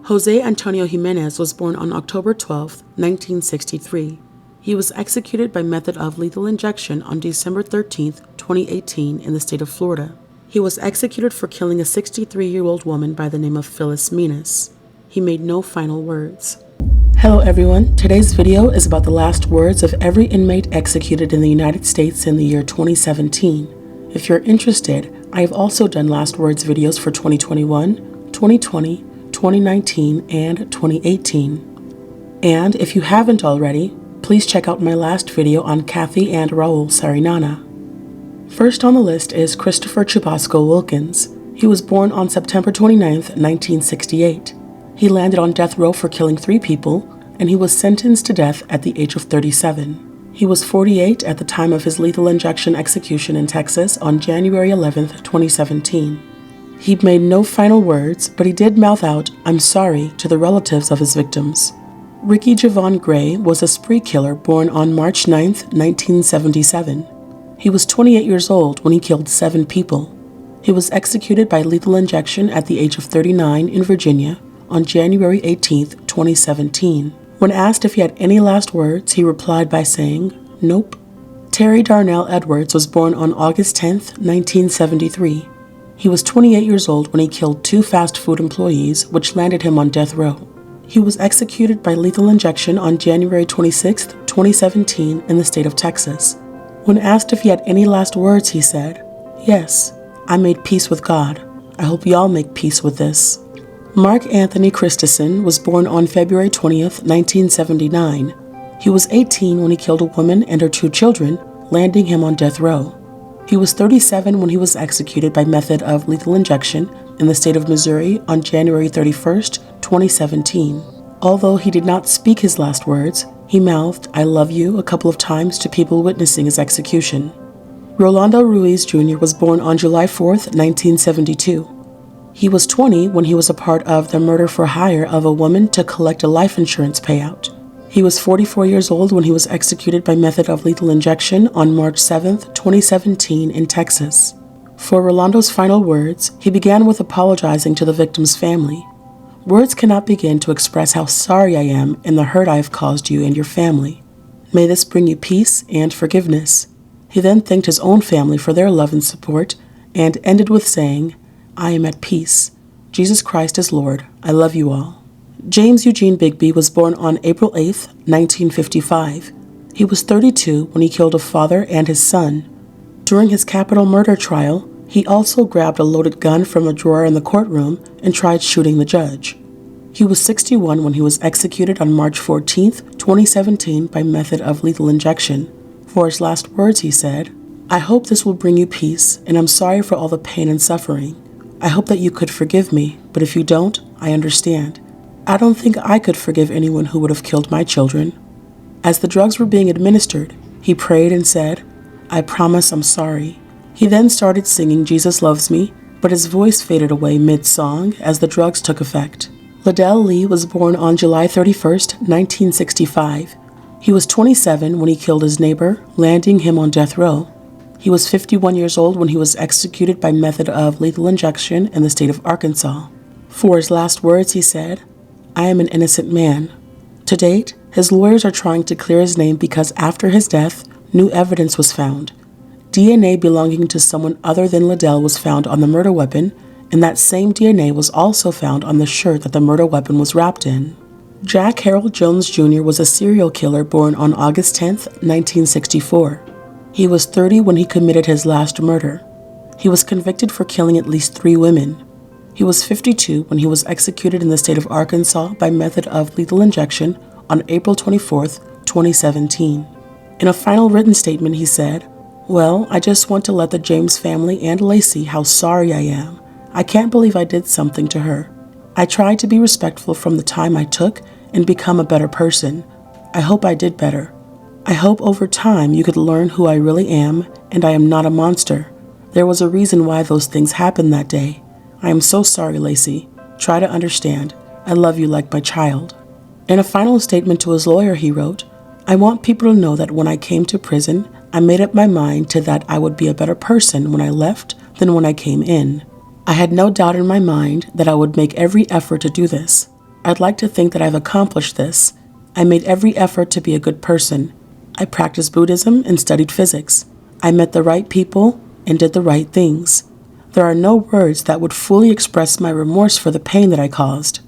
Jose Antonio Jimenez was born on October 12, 1963. He was executed by method of lethal injection on December 13, 2018 in the state of Florida. He was executed for killing a 63-year-old woman by the name of Phyllis Menas. He made no final words. Hello everyone, today's video is about the last words of every inmate executed in the United States in the year 2017. If you're interested, I have also done last words videos for 2021, 2020, 2019, and 2018. And if you haven't already, please check out my last video on Kathy and Raul Sarinana. First on the list is Christopher Chubasco Wilkins. He was born on September 29, 1968. He landed on death row for killing 3 people, and he was sentenced to death at the age of 37. He was 48 at the time of his lethal injection execution in Texas on January 11, 2017. He made no final words, but he did mouth out, I'm sorry, to the relatives of his victims. Ricky Javon Gray was a spree killer born on March 9, 1977. He was 28 years old when he killed 7 people. He was executed by lethal injection at the age of 39 in Virginia on January 18, 2017. When asked if he had any last words, he replied by saying, nope. Terry Darnell Edwards was born on August 10, 1973. He was 28 years old when he killed 2 fast food employees, which landed him on death row. He was executed by lethal injection on January 26, 2017 in the state of Texas. When asked if he had any last words, he said, yes, I made peace with God. I hope y'all make peace with this. Mark Anthony Christensen was born on February 20th, 1979. He was 18 when he killed a woman and her 2 children, landing him on death row. He was 37 when he was executed by method of lethal injection in the state of Missouri on January 31st, 2017. Although he did not speak his last words, he mouthed, I love you, a couple of times to people witnessing his execution. Rolando Ruiz Jr. was born on July 4th, 1972. He was 20 when he was a part of the murder for hire of a woman to collect a life insurance payout. He was 44 years old when he was executed by method of lethal injection on March 7, 2017 in Texas. For Rolando's final words, he began with apologizing to the victim's family. Words cannot begin to express how sorry I am and the hurt I have caused you and your family. May this bring you peace and forgiveness. He then thanked his own family for their love and support and ended with saying, I am at peace. Jesus Christ is Lord. I love you all. James Eugene Bigby was born on April 8, 1955. He was 32 when he killed a father and his son. During his capital murder trial, he also grabbed a loaded gun from a drawer in the courtroom and tried shooting the judge. He was 61 when he was executed on March 14, 2017 by method of lethal injection. For his last words, he said, I hope this will bring you peace, and I'm sorry for all the pain and suffering. I hope that you could forgive me, but if you don't, I understand. I don't think I could forgive anyone who would have killed my children. As the drugs were being administered, he prayed and said, I promise I'm sorry. He then started singing Jesus Loves Me, but his voice faded away mid-song as the drugs took effect. Liddell Lee was born on July 31st, 1965. He was 27 when he killed his neighbor, landing him on death row. He was 51 years old when he was executed by method of lethal injection in the state of Arkansas. For his last words, he said, "I am an innocent man." To date, his lawyers are trying to clear his name because after his death, new evidence was found. DNA belonging to someone other than Liddell was found on the murder weapon, and that same DNA was also found on the shirt that the murder weapon was wrapped in. Jack Harold Jones Jr. was a serial killer born on August 10, 1964. He was 30 when he committed his last murder. He was convicted for killing at least 3 women. He was 52 when he was executed in the state of Arkansas by method of lethal injection on April 24, 2017. In a final written statement, he said, "Well, I just want to let the James family and Lacey how sorry I am. I can't believe I did something to her. I tried to be respectful from the time I took and become a better person. I hope I did better. I hope over time you could learn who I really am, and I am not a monster. There was a reason why those things happened that day. I am so sorry, Lacey. Try to understand. I love you like my child." In a final statement to his lawyer, he wrote, "I want people to know that when I came to prison, I made up my mind to that I would be a better person when I left than when I came in. I had no doubt in my mind that I would make every effort to do this. I'd like to think that I've accomplished this. I made every effort to be a good person. I practiced Buddhism and studied physics. I met the right people and did the right things. There are no words that would fully express my remorse for the pain that I caused."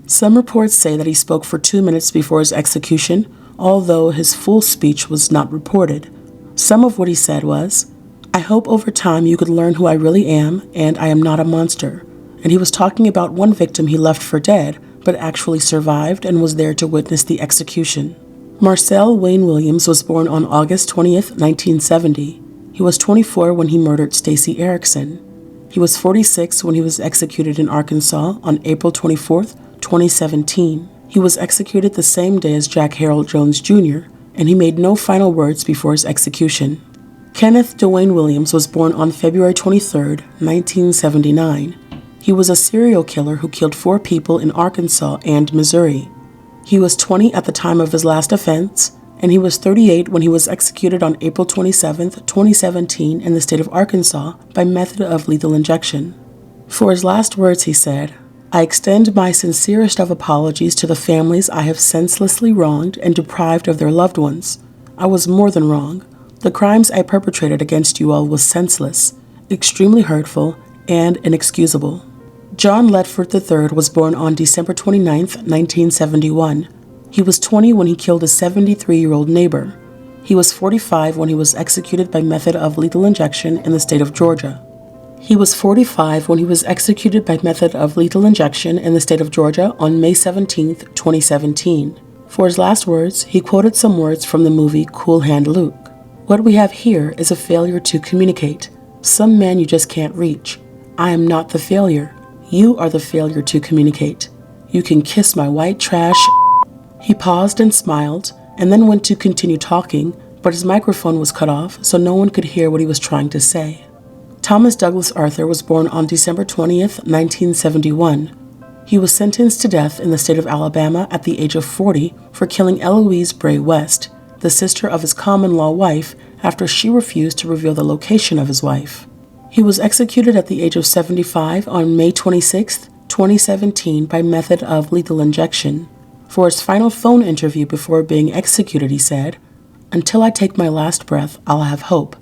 Some reports say that he spoke for 2 minutes before his execution, although his full speech was not reported. Some of what he said was, "I hope over time you could learn who I really am, and I am not a monster." And he was talking about one victim he left for dead, but actually survived and was there to witness the execution. Marcel Wayne Williams was born on August 20th, 1970. He was 24 when he murdered Stacey Erickson. He was 46 when he was executed in Arkansas on April 24th, 2017. He was executed the same day as Jack Harold Jones Jr., and he made no final words before his execution. Kenneth Dwayne Williams was born on February 23, 1979. He was a serial killer who killed 4 people in Arkansas and Missouri. He was 20 at the time of his last offense, and he was 38 when he was executed on April 27, 2017 in the state of Arkansas by method of lethal injection. For his last words, he said, "I extend my sincerest of apologies to the families I have senselessly wronged and deprived of their loved ones. I was more than wrong. The crimes I perpetrated against you all was senseless, extremely hurtful, and inexcusable." John Ledford III was born on December 29, 1971. He was 20 when he killed his 73-year-old neighbor. He was 45 when he was executed by method of lethal injection in the state of Georgia. He was 45 when he was executed by method of lethal injection in the state of Georgia on May 17, 2017. For his last words, he quoted some words from the movie Cool Hand Luke. "What we have here is a failure to communicate. Some man you just can't reach. I am not the failure. You are the failure to communicate. You can kiss my white trash." He paused and smiled, and then went to continue talking, but his microphone was cut off, so no one could hear what he was trying to say. Thomas Douglas Arthur was born on December 20th, 1971. He was sentenced to death in the state of Alabama at the age of 40 for killing Eloise Bray West, the sister of his common-law wife, after she refused to reveal the location of his wife. He was executed at the age of 75 on May 26, 2017 by method of lethal injection. For his final phone interview before being executed, he said, "Until I take my last breath, I'll have hope.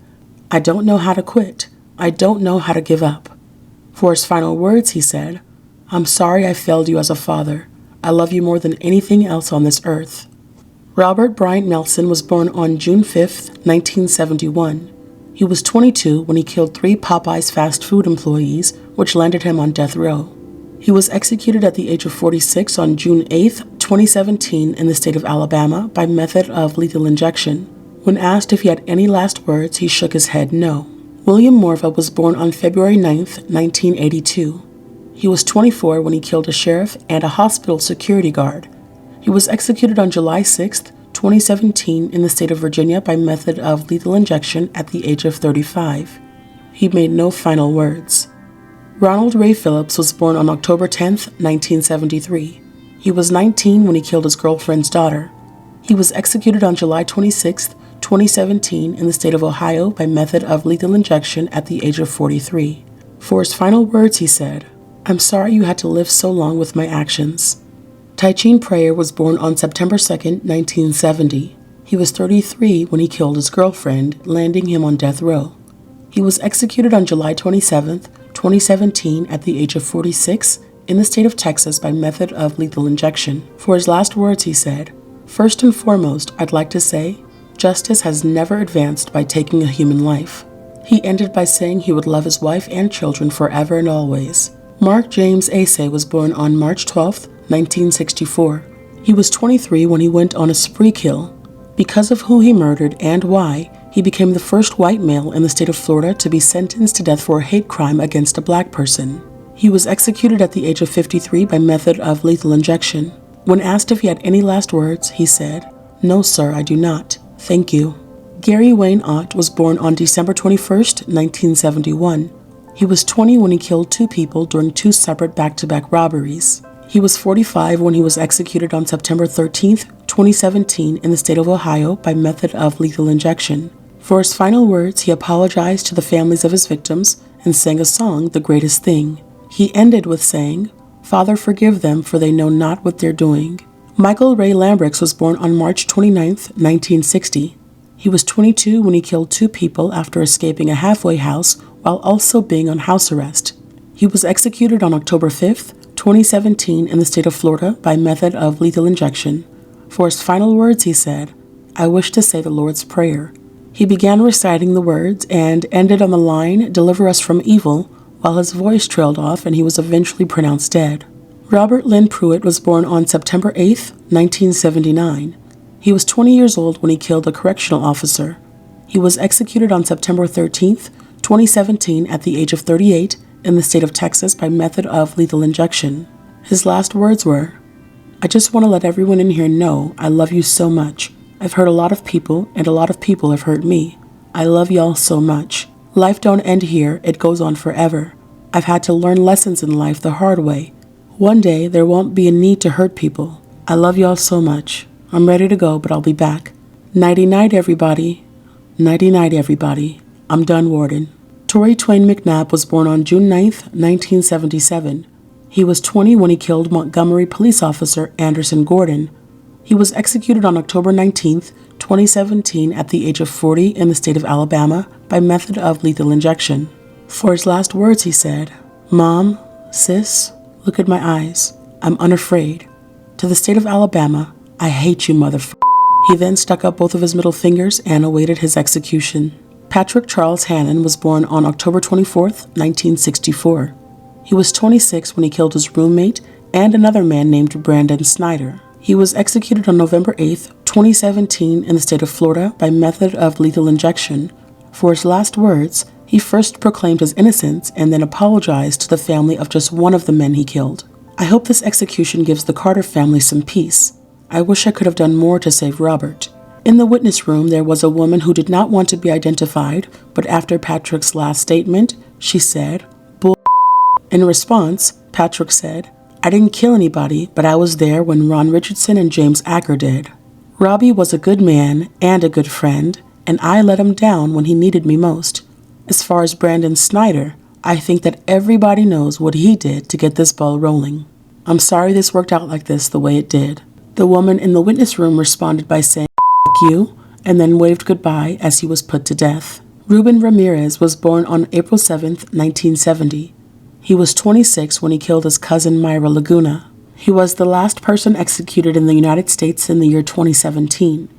I don't know how to quit. I don't know how to give up." For his final words, he said, "I'm sorry I failed you as a father. I love you more than anything else on this earth." Robert Bryant Nelson was born on June 5, 1971. He was 22 when he killed 3 Popeyes fast food employees, which landed him on death row. He was executed at the age of 46 on June 8, 2017 in the state of Alabama by method of lethal injection. When asked if he had any last words, he shook his head no. William Morva was born on February 9, 1982. He was 24 when he killed a sheriff and a hospital security guard. He was executed on July 6, 2017 in the state of Virginia by method of lethal injection at the age of 35. He made no final words. Ronald Ray Phillips was born on October 10, 1973. He was 19 when he killed his girlfriend's daughter. He was executed on July 26, 2017 in the state of Ohio by method of lethal injection at the age of 43. For his final words, he said, "I'm sorry you had to live so long with my actions." Tychine Prayer was born on September 2, 1970. He was 33 when he killed his girlfriend, landing him on death row. He was executed on July 27, 2017 at the age of 46 in the state of Texas by method of lethal injection. For his last words, he said, "First and foremost, I'd like to say, justice has never advanced by taking a human life." He ended by saying he would love his wife and children forever and always. Mark James Asay was born on March 12, 1964. He was 23 when he went on a spree kill. Because of who he murdered and why, he became the first white male in the state of Florida to be sentenced to death for a hate crime against a black person. He was executed at the age of 53 by method of lethal injection. When asked if he had any last words, he said, "No, sir, I do not. Thank you." Gary Wayne Ott was born on December 21, 1971. He was 20 when he killed two people during two separate back-to-back robberies. He was 45 when he was executed on September 13, 2017 in the state of Ohio by method of lethal injection. For his final words, he apologized to the families of his victims and sang a song, "The Greatest Thing." He ended with saying, "Father, forgive them, for they know not what they're doing." Michael Ray Lambrix was born on March 29, 1960. He was 22 when he killed two people after escaping a halfway house while also being on house arrest. He was executed on October 5, 2017 in the state of Florida by method of lethal injection. For his final words, he said, "I wish to say the Lord's Prayer." He began reciting the words and ended on the line, "Deliver us from evil," while his voice trailed off and he was eventually pronounced dead. Robert Lynn Pruitt was born on September 8, 1979. He was 20 years old when he killed a correctional officer. He was executed on September 13, 2017 at the age of 38 in the state of Texas by method of lethal injection. His last words were, "I just want to let everyone in here know I love you so much. I've hurt a lot of people, and a lot of people have hurt me. I love y'all so much. Life don't end here, it goes on forever. I've had to learn lessons in life the hard way. One day, there won't be a need to hurt people. I love y'all so much. I'm ready to go, but I'll be back. Nighty-night, everybody. Nighty-night, everybody. I'm done, Warden." Torrey Twain McNabb was born on June 9, 1977. He was 20 when he killed Montgomery police officer Anderson Gordon. He was executed on October 19, 2017 at the age of 40 in the state of Alabama by method of lethal injection. For his last words, he said, "Mom, sis, look at my eyes. I'm unafraid. To the state of Alabama, I hate you, motherfucker." He then stuck up both of his middle fingers and awaited his execution. Patrick Charles Hannon was born on October 24, 1964. He was 26 when he killed his roommate and another man named Brandon Snyder. He was executed on November 8, 2017 in the state of Florida by method of lethal injection. For his last words, he first proclaimed his innocence and then apologized to the family of just one of the men he killed. "I hope this execution gives the Carter family some peace. I wish I could have done more to save Robert." In the witness room, there was a woman who did not want to be identified, but after Patrick's last statement, she said, "Bull." In response, Patrick said, "I didn't kill anybody, but I was there when Ron Richardson and James Acker did. Robbie was a good man and a good friend, and I let him down when he needed me most. As far as Brandon Snyder, I think that everybody knows what he did to get this ball rolling. I'm sorry this worked out like this the way it did." The woman in the witness room responded by saying, "F you," and then waved goodbye as he was put to death. Ruben Ramirez was born on April 7, 1970. He was 26 when he killed his cousin Myra Laguna. He was the last person executed in the United States in the year 2017.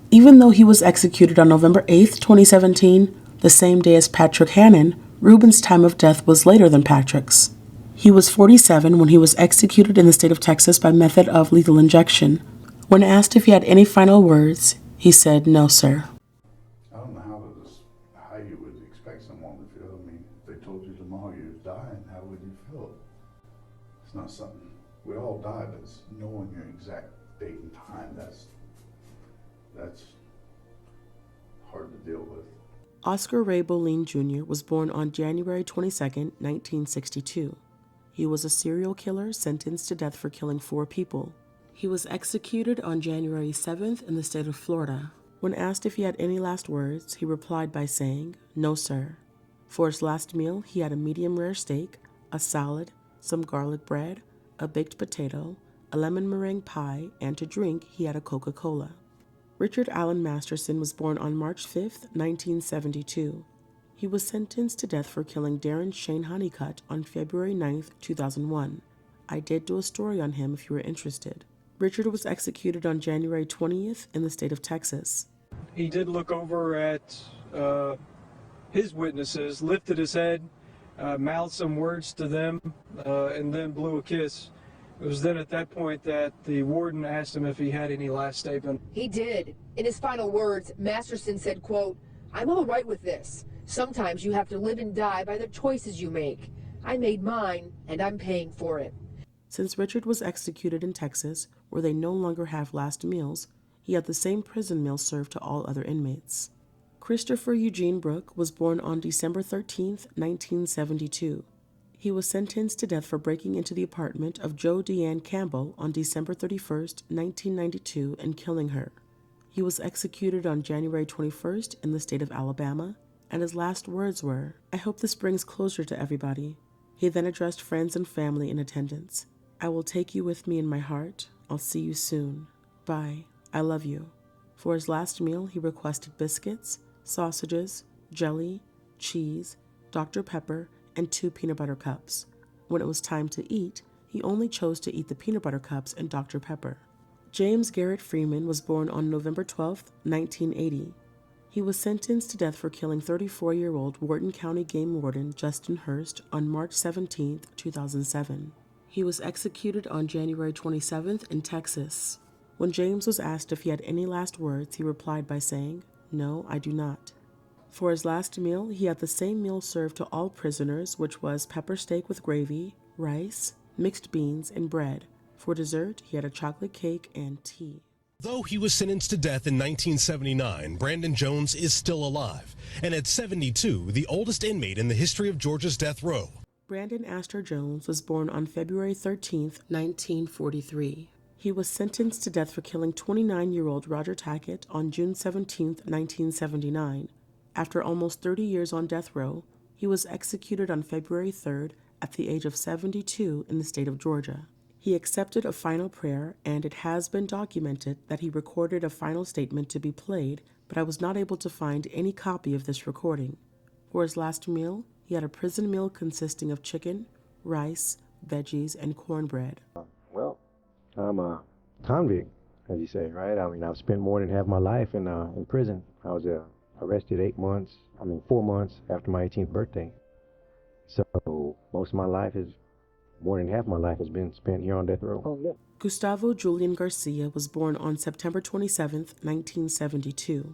Even though he was executed on November 8, 2017, the same day as Patrick Hannon, Ruben's time of death was later than Patrick's. He was 47 when he was executed in the state of Texas by method of lethal injection. When asked if he had any final words, he said, "No, sir." I don't know how you would expect someone to feel. I mean, if they told you tomorrow you was dying, how would you feel? It's not something, we all die, but it's knowing your exact date and time, that's hard to deal with. Oscar Ray Boleyn Jr. was born on January 22, 1962. He was a serial killer sentenced to death for killing 4 people. He was executed on January 7th in the state of Florida. When asked if he had any last words, he replied by saying, "No, sir." For his last meal, he had a medium rare steak, a salad, some garlic bread, a baked potato, a lemon meringue pie, and to drink, he had a Coca-Cola. Richard Allen Masterson was born on March 5, 1972. He was sentenced to death for killing Darren Shane Honeycutt on February 9, 2001. I did do a story on him if you were interested. Richard was executed on January 20th in the state of Texas. He did look over at his witnesses, lifted his head, mouthed some words to them, and then blew a kiss. It was then at that point that the warden asked him if he had any last statement. He did. In his final words, Masterson said, quote, "I'm all right with this. Sometimes you have to live and die by the choices you make. I made mine, and I'm paying for it." Since Richard was executed in Texas, where they no longer have last meals, he had the same prison meal served to all other inmates. Christopher Eugene Brooke was born on December 13, 1972. He was sentenced to death for breaking into the apartment of Jo Deanne Campbell on December 31, 1992, and killing her. He was executed on January 21st in the state of Alabama, and his last words were, "I hope this brings closure to everybody." He then addressed friends and family in attendance. "I will take you with me in my heart. I'll see you soon. Bye. I love you." For his last meal, he requested biscuits, sausages, jelly, cheese, Dr. Pepper, and 2 peanut butter cups. When it was time to eat, he only chose to eat the peanut butter cups and Dr. Pepper. James Garrett Freeman was born on November 12, 1980. He was sentenced to death for killing 34-year-old Wharton County Game Warden Justin Hurst on March 17, 2007. He was executed on January 27th in Texas. When James was asked if he had any last words, he replied by saying, "No, I do not." For his last meal, he had the same meal served to all prisoners, which was pepper steak with gravy, rice, mixed beans, and bread. For dessert, he had a chocolate cake and tea. Though he was sentenced to death in 1979, Brandon Jones is still alive, and at 72, the oldest inmate in the history of Georgia's death row. Brandon Astor Jones was born on February 13, 1943. He was sentenced to death for killing 29-year-old Roger Tackett on June 17, 1979. After almost 30 years on death row, he was executed on February 3rd at the age of 72 in the state of Georgia. He accepted a final prayer, and it has been documented that he recorded a final statement to be played, but I was not able to find any copy of this recording. For his last meal, he had a prison meal consisting of chicken, rice, veggies, and cornbread. Well, I'm a convict, as you say, right? I mean, I've spent more than half my life in prison. I was arrested 4 months after my 18th birthday. So most of my life more than half my life has been spent here on death row. Gustavo Julian Garcia was born on September 27, 1972.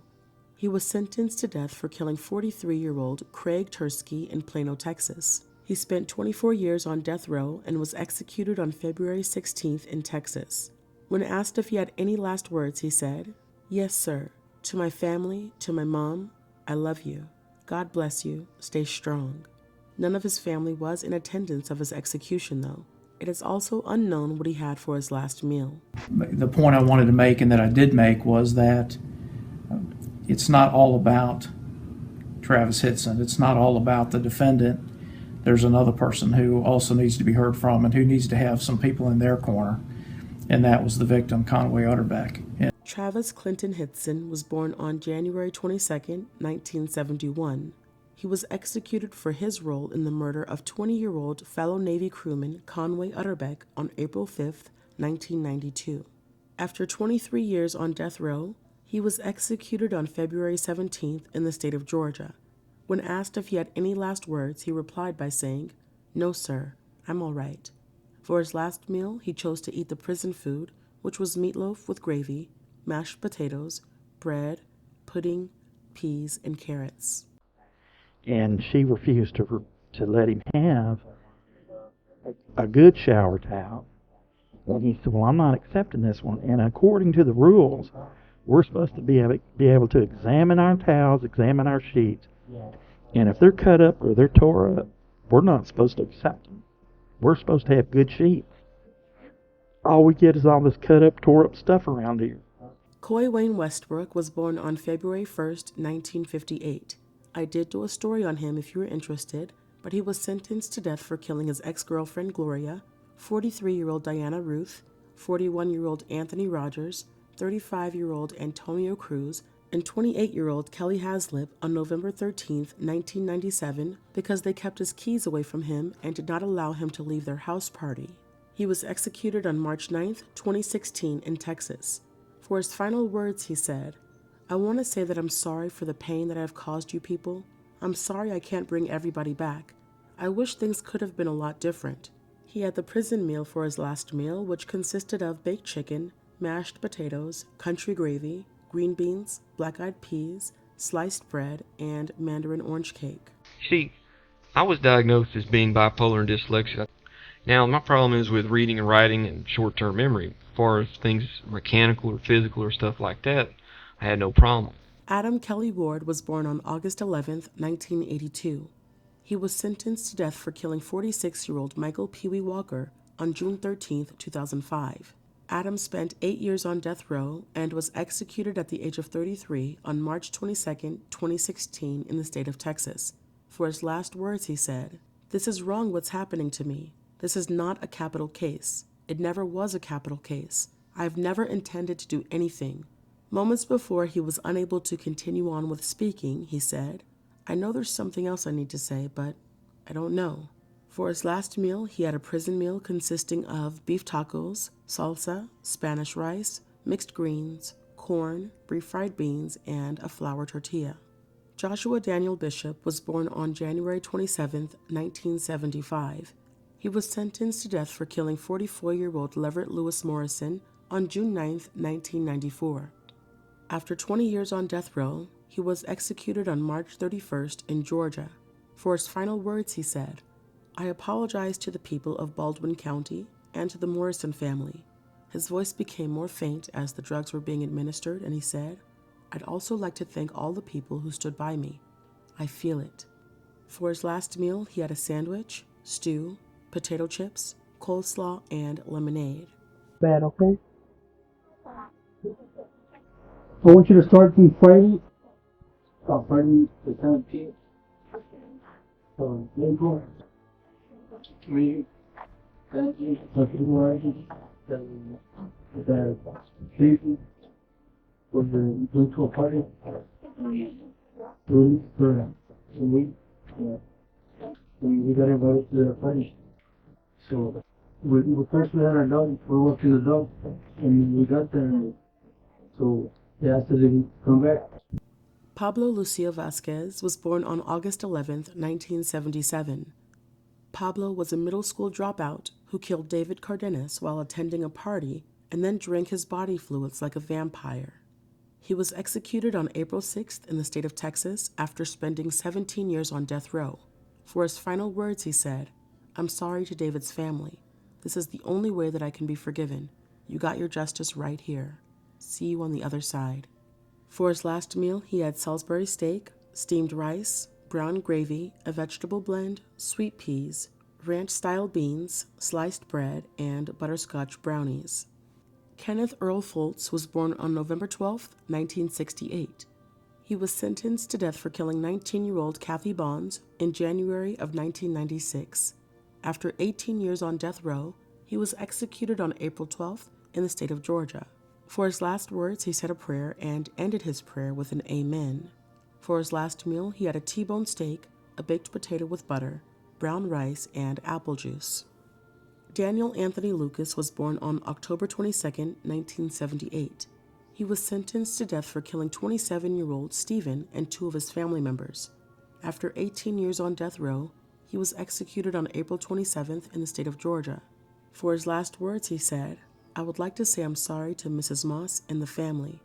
He was sentenced to death for killing 43-year-old Craig Tursky in Plano, Texas. He spent 24 years on death row and was executed on February 16th in Texas. When asked if he had any last words, he said, "Yes, sir. To my family, to my mom, I love you. God bless you. Stay strong." None of his family was in attendance of his execution, though. It is also unknown what he had for his last meal. The point I wanted to make, and that I did make, was that it's not all about Travis Hitson. It's not all about the defendant. There's another person who also needs to be heard from and who needs to have some people in their corner, and that was the victim, Conway Utterbeck. Travis Clinton Hitson was born on January 22, 1971. He was executed for his role in the murder of 20-year-old fellow Navy crewman Conway Utterbeck on April 5, 1992. After 23 years on death row, he was executed on February 17th in the state of Georgia. When asked if he had any last words, he replied by saying, "No, sir, I'm all right." For his last meal, he chose to eat the prison food, which was meatloaf with gravy, mashed potatoes, bread, pudding, peas, and carrots. And she refused to let him have a good shower towel. And he said, "Well, I'm not accepting this one." And according to the rules, we're supposed to be able to examine our towels, examine our sheets, And if they're cut up or they're tore up, we're not supposed to accept them. We're supposed to have good sheets. All we get is all this cut up, tore up stuff around here. Coy Wayne Westbrook was born on February 1st, 1958. I did do a story on him if you were interested, but he was sentenced to death for killing his ex-girlfriend Gloria, 43-year-old Diana Ruth, 41-year-old Anthony Rogers, 35-year-old Antonio Cruz, and 28-year-old Kelly Haslip on November 13, 1997, because they kept his keys away from him and did not allow him to leave their house party. He was executed on March 9, 2016 in Texas. For his final words, he said, "I want to say that I'm sorry for the pain that I've caused you people. I'm sorry I can't bring everybody back. I wish things could have been a lot different." He had the prison meal for his last meal, which consisted of baked chicken, mashed potatoes, country gravy, green beans, black-eyed peas, sliced bread, and mandarin orange cake. See, I was diagnosed as being bipolar and dyslexic. Now, my problem is with reading and writing and short-term memory. As far as things mechanical or physical or stuff like that, I had no problem. Adam Kelly Ward was born on August 11, 1982. He was sentenced to death for killing 46-year-old Michael Pee Wee Walker on June 13, 2005. Adam spent 8 years on death row and was executed at the age of 33 on March 22, 2016 in the state of Texas. For his last words, he said, "This is wrong what's happening to me. This is not a capital case. It never was a capital case. I have never intended to do anything." Moments before he was unable to continue on with speaking, he said, "I know there's something else I need to say, but I don't know." For his last meal, he had a prison meal consisting of beef tacos, salsa, Spanish rice, mixed greens, corn, refried beans, and a flour tortilla. Joshua Daniel Bishop was born on January 27, 1975. He was sentenced to death for killing 44-year-old Leverett Lewis Morrison on June 9, 1994. After 20 years on death row, he was executed on March 31st in Georgia. For his final words, he said, "I apologize to the people of Baldwin County and to the Morrison family." His voice became more faint as the drugs were being administered, and he said, "I'd also like to thank all the people who stood by me. I feel it." For his last meal, he had a sandwich, stew, potato chips, coleslaw, and lemonade. Bad, okay? I want you to start from fighting. Stop fighting the town team. April. Me. Thank you. The season was going to a party. For a week. We got invited to the party. So we first had our dog. We walked to the dog, and we got there. So they asked us to come back. Pablo Lucio Vasquez was born on August 11, 1977. Pablo was a middle school dropout who killed David Cardenas while attending a party and then drank his body fluids like a vampire. He was executed on April 6th in the state of Texas after spending 17 years on death row. For his final words, he said, "I'm sorry to David's family. This is the only way that I can be forgiven. You got your justice right here. See you on the other side." For his last meal, he had Salisbury steak, steamed rice, brown gravy, a vegetable blend, sweet peas, ranch-style beans, sliced bread, and butterscotch brownies. Kenneth Earl Foltz was born on November 12, 1968. He was sentenced to death for killing 19-year-old Kathy Bonds in January of 1996. After 18 years on death row, he was executed on April 12th in the state of Georgia. For his last words, he said a prayer and ended his prayer with an amen. For his last meal, he had a T-bone steak, a baked potato with butter, brown rice, and apple juice. Daniel Anthony Lucas was born on October 22, 1978. He was sentenced to death for killing 27-year-old Stephen and 2 of his family members. After 18 years on death row, he was executed on April 27th in the state of Georgia. For his last words, he said, "I would like to say I'm sorry to Mrs. Moss and the family."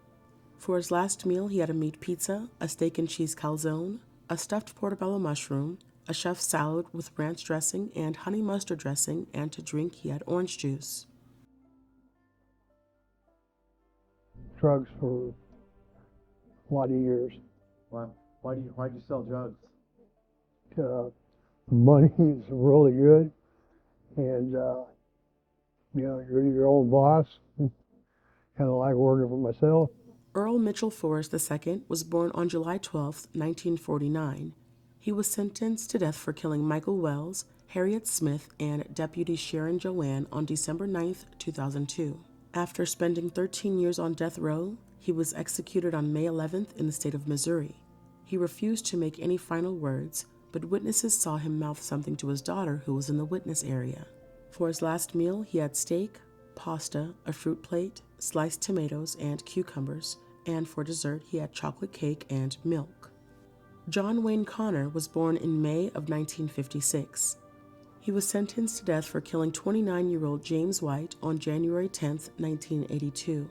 For his last meal, he had a meat pizza, a steak and cheese calzone, a stuffed portobello mushroom, a chef's salad with ranch dressing and honey mustard dressing, and to drink he had orange juice. Drugs for a lot of years. Why Why'd you sell drugs? Money is really good, and you're your own boss. Kind of like working for myself. Earl Mitchell Forrest II was born on July 12, 1949. He was sentenced to death for killing Michael Wells, Harriet Smith, and Deputy Sharon Joanne on December 9, 2002. After spending 13 years on death row, he was executed on May 11th in the state of Missouri. He refused to make any final words, but witnesses saw him mouth something to his daughter who was in the witness area. For his last meal, he had steak, pasta, a fruit plate, sliced tomatoes, and cucumbers, and for dessert, he had chocolate cake and milk. John Wayne Connor was born in May of 1956. He was sentenced to death for killing 29-year-old James White on January 10, 1982.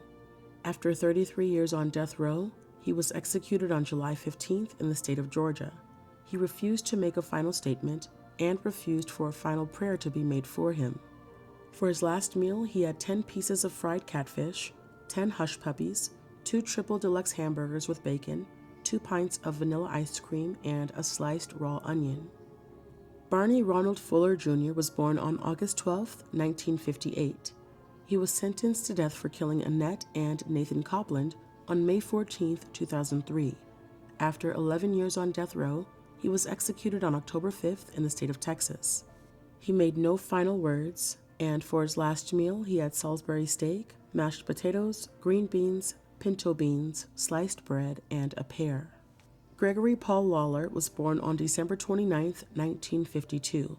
After 33 years on death row, he was executed on July 15th in the state of Georgia. He refused to make a final statement and refused for a final prayer to be made for him. For his last meal, he had 10 pieces of fried catfish, 10 hush puppies, 2 triple deluxe hamburgers with bacon, 2 pints of vanilla ice cream, and a sliced raw onion. Barney Ronald Fuller Jr. was born on August 12, 1958. He was sentenced to death for killing Annette and Nathan Copland on May 14, 2003. After 11 years on death row, he was executed on October 5th in the state of Texas. He made no final words, and for his last meal, he had Salisbury steak, mashed potatoes, green beans, pinto beans, sliced bread, and a pear. Gregory Paul Lawler was born on December 29, 1952.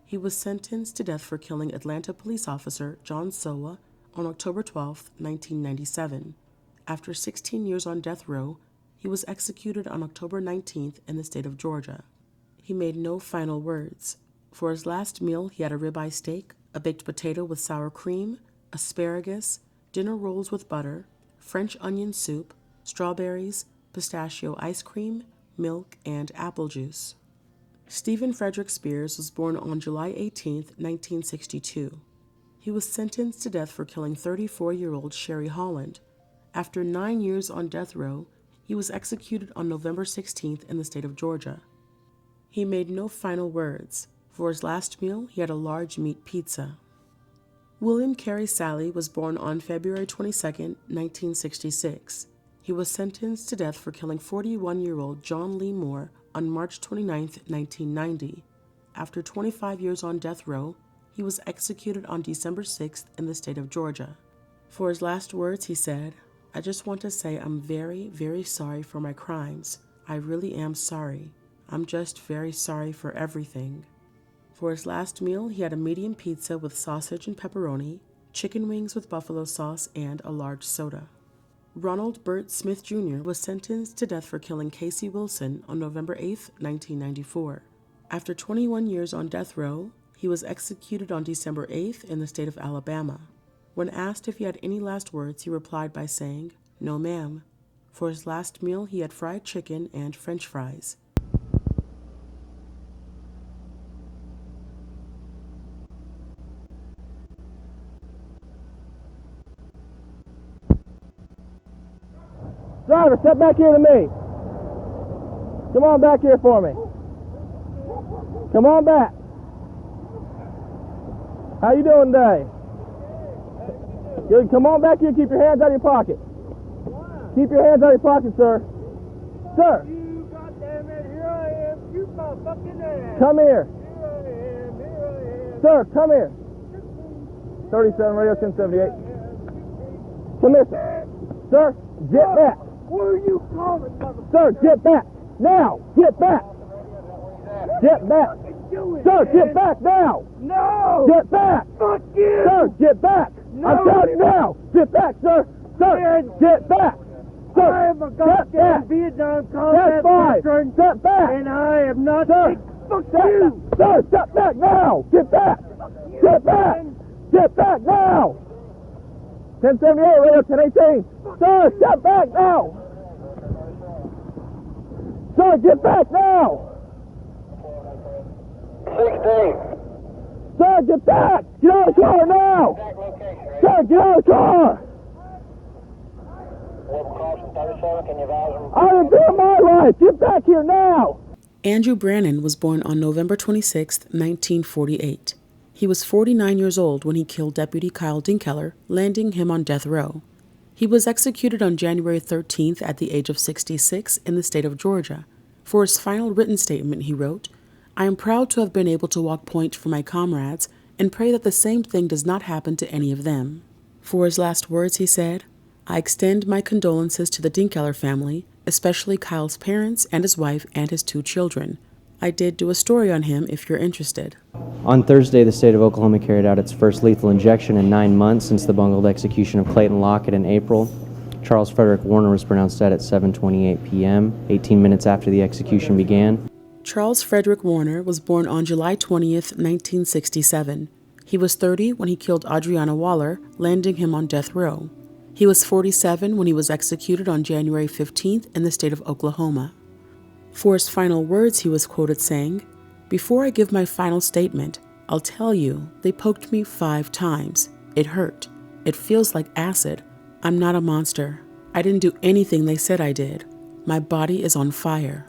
He was sentenced to death for killing Atlanta police officer John Sowa on October 12, 1997. After 16 years on death row, he was executed on October 19th in the state of Georgia. He made no final words. For his last meal, he had a ribeye steak, a baked potato with sour cream, asparagus, dinner rolls with butter, French onion soup, strawberries, pistachio ice cream, milk, and apple juice. Stephen Frederick Spears was born on July 18, 1962. He was sentenced to death for killing 34-year-old Sherry Holland. After 9 years on death row, he was executed on November 16th in the state of Georgia. He made no final words. For his last meal, he had a large meat pizza. William Carey Sally was born on February 22, 1966. He was sentenced to death for killing 41-year-old John Lee Moore on March 29, 1990. After 25 years on death row, he was executed on December 6th in the state of Georgia. For his last words, he said, "I just want to say I'm very, very sorry for my crimes. I really am sorry. I'm just very sorry for everything." For his last meal, he had a medium pizza with sausage and pepperoni, chicken wings with buffalo sauce, and a large soda. Ronald Burt Smith Jr. was sentenced to death for killing Casey Wilson on November 8, 1994. After 21 years on death row, he was executed on December 8th in the state of Alabama. When asked if he had any last words, he replied by saying, "No, ma'am." For his last meal, he had fried chicken and French fries. Driver, step back here to me. Come on back here for me. Come on back. How you doing today? Good. Come on back here. Keep your hands out of your pocket. Keep your hands out of your pocket, sir. Sir. You goddamn it, here I am. You my fucking ass. Come here. Here I am. Sir, come here. 37 Radio 1078. Come here, sir. Sir, get back. Where are you calling, motherfucker? Sir, get back. Now. Get back. Get back. Sir, get back now. No. Get back. Fuck you. Sir, get back. No. I'm telling you now. Get back, sir. Sir, get back. Sir, I am a goddamn Vietnam combat veteran. Step back. And I am not. Sir, fuck step you. Back. Sir, step back now. Get back. Get back. Get back now. 1078, Radio 1018. Sir, step back now. Sir, get back now. 16. Sir, get back. Get out of the car now. Sir, get out of the car. I am doing my life. Get back here now. Andrew Brannon was born on November 26, 1948. He was 49 years old when he killed Deputy Kyle Dinkeller, landing him on death row. He was executed on January 13th at the age of 66 in the state of Georgia. For his final written statement, he wrote, "I am proud to have been able to walk point for my comrades and pray that the same thing does not happen to any of them." For his last words, he said, "I extend my condolences to the Dinkeller family, especially Kyle's parents and his wife and his 2 children. I did do a story on him if you're interested." On Thursday, the state of Oklahoma carried out its first lethal injection in 9 months since the bungled execution of Clayton Lockett in April. Charles Frederick Warner was pronounced dead at 7:28 p.m., 18 minutes after the execution began. Charles Frederick Warner was born on July 20th, 1967. He was 30 when he killed Adriana Waller, landing him on death row. He was 47 when he was executed on January 15th in the state of Oklahoma. For his final words, he was quoted saying, "Before I give my final statement, I'll tell you, they poked me 5 times. It hurt. It feels like acid. I'm not a monster. I didn't do anything they said I did. My body is on fire."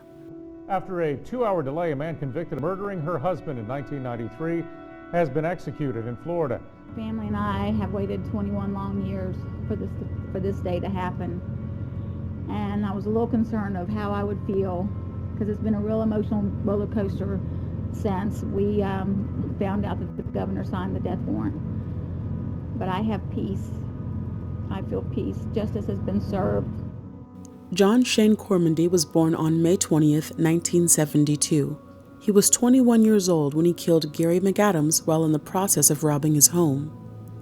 After a 2-hour delay, a man convicted of murdering her husband in 1993 has been executed in Florida. Family and I have waited 21 long years for this day to happen. And I was a little concerned of how I would feel because it's been a real emotional roller coaster since we found out that the governor signed the death warrant. But I have peace. I feel peace. Justice has been served. John Shane Cormandy was born on May 20th, 1972. He was 21 years old when he killed Gary McAdams while in the process of robbing his home.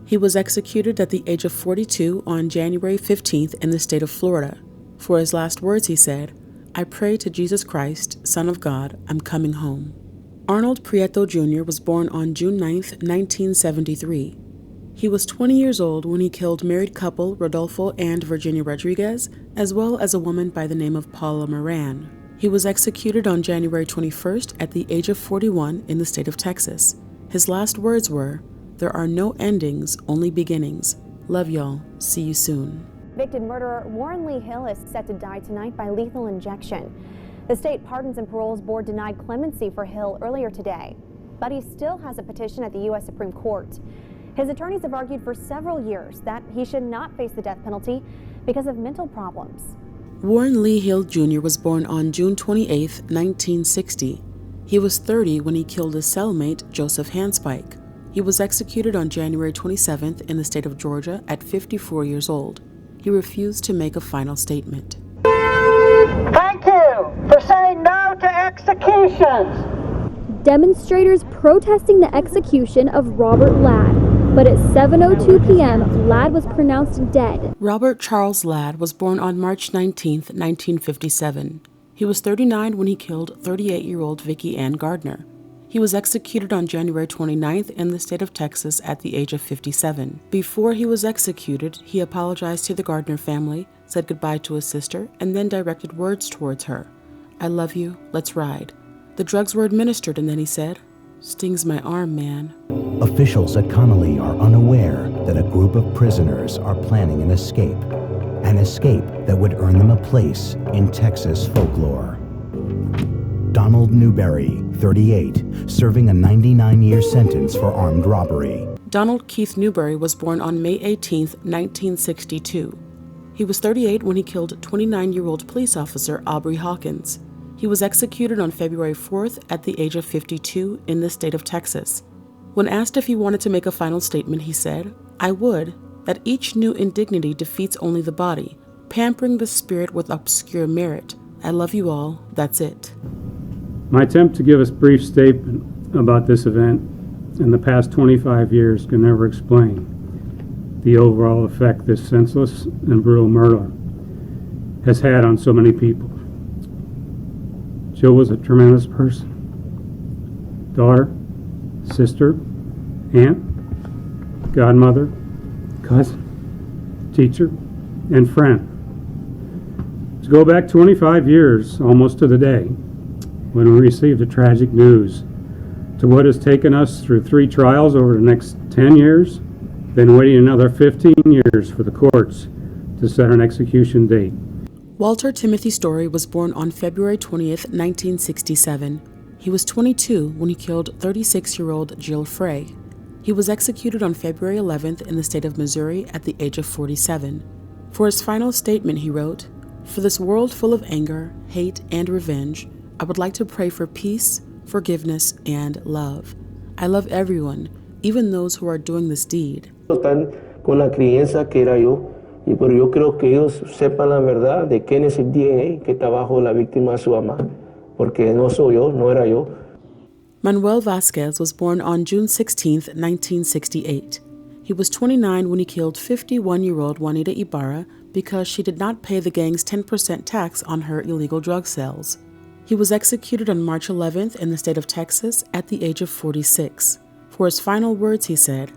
He was executed at the age of 42 on January 15th in the state of Florida. For his last words, he said, "I pray to Jesus Christ, Son of God, I'm coming home." Arnold Prieto Jr. was born on June 9th, 1973. He was 20 years old when he killed married couple Rodolfo and Virginia Rodriguez, as well as a woman by the name of Paula Moran. He was executed on January 21st at the age of 41 in the state of Texas. His last words were, "There are no endings, only beginnings. Love y'all. See you soon." Convicted murderer Warren Lee Hill is set to die tonight by lethal injection. The State Pardons and Paroles Board denied clemency for Hill earlier today, but he still has a petition at the U.S. Supreme Court. His attorneys have argued for several years that he should not face the death penalty because of mental problems. Warren Lee Hill Jr. was born on June 28, 1960. He was 30 when he killed his cellmate, Joseph Handspike. He was executed on January 27th in the state of Georgia at 54 years old. He refused to make a final statement. Thank you for saying no to executions. Demonstrators protesting the execution of Robert Ladd, but at 7:02 p.m., Ladd was pronounced dead. Robert Charles Ladd was born on March 19, 1957. He was 39 when he killed 38-year-old Vicki Ann Gardner. He was executed on January 29th in the state of Texas at the age of 57. Before he was executed, he apologized to the Gardner family, said goodbye to his sister, and then directed words towards her. "I love you, let's ride." The drugs were administered and then he said, "Stings my arm, man." Officials at Connolly are unaware that a group of prisoners are planning an escape that would earn them a place in Texas folklore. Donald Newberry, 38, serving a 99-year sentence for armed robbery. Donald Keith Newberry was born on May 18, 1962. He was 38 when he killed 29-year-old police officer Aubrey Hawkins. He was executed on February 4th at the age of 52 in the state of Texas. When asked if he wanted to make a final statement, he said, "I would, that each new indignity defeats only the body, pampering the spirit with obscure merit. I love you all, that's it." My attempt to give a brief statement about this event in the past 25 years can never explain the overall effect this senseless and brutal murder has had on so many people. Jill was a tremendous person. Daughter, sister, aunt, godmother, cousin, teacher, and friend. To go back 25 years, almost to the day, when we received the tragic news, to what has taken us through 3 trials over the next 10 years, then waiting another 15 years for the courts to set an execution date. Walter Timothy Story was born on February 20th, 1967. He was 22 when he killed 36-year-old Jill Frey. He was executed on February 11th in the state of Missouri at the age of 47. For his final statement, he wrote, "For this world full of anger, hate, and revenge, I would like to pray for peace, forgiveness, and love. I love everyone, even those who are doing this deed." Están con la crianza que era yo, pero yo creo que ellos sepan la verdad de quién es el DNA que está bajo la víctima, su mamá, porque no soy yo, no era yo. Manuel Vasquez was born on June 16, 1968. He was 29 when he killed 51-year-old Juanita Ibarra because she did not pay the gang's 10% tax on her illegal drug sales. He was executed on March 11th in the state of Texas at the age of 46. For his final words, he said,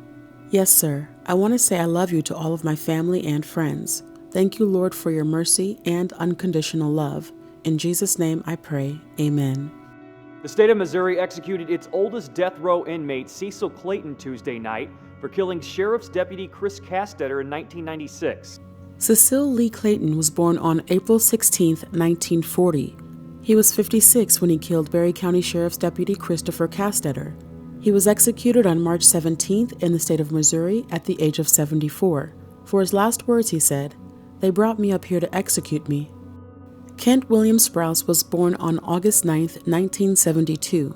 "Yes, sir, I want to say I love you to all of my family and friends. Thank you, Lord, for your mercy and unconditional love. In Jesus' name I pray, amen." The state of Missouri executed its oldest death row inmate, Cecil Clayton, Tuesday night for killing Sheriff's Deputy Chris Castetter in 1996. Cecil Lee Clayton was born on April 16, 1940. He was 56 when he killed Berry County Sheriff's Deputy Christopher Castetter. He was executed on March 17th in the state of Missouri at the age of 74. For his last words, he said, "They brought me up here to execute me." Kent William Sprouse was born on August 9, 1972.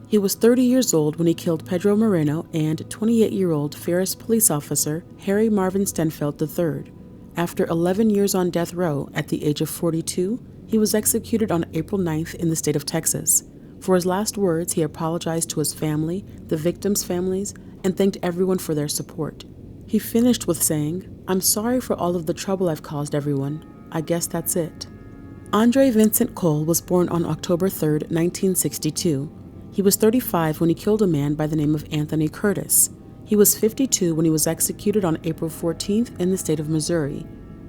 He was 30 years old when he killed Pedro Moreno and 28-year-old Ferris police officer Harry Marvin Stenfeld III. After 11 years on death row at the age of 42, he was executed on April 9th in the state of Texas. For his last words, he apologized to his family, the victims' families, and thanked everyone for their support. He finished with saying, "I'm sorry for all of the trouble I've caused everyone. I guess that's it." Andre Vincent Cole was born on October 3, 1962. He was 35 when he killed a man by the name of Anthony Curtis. He was 52 when he was executed on April 14th in the state of Missouri.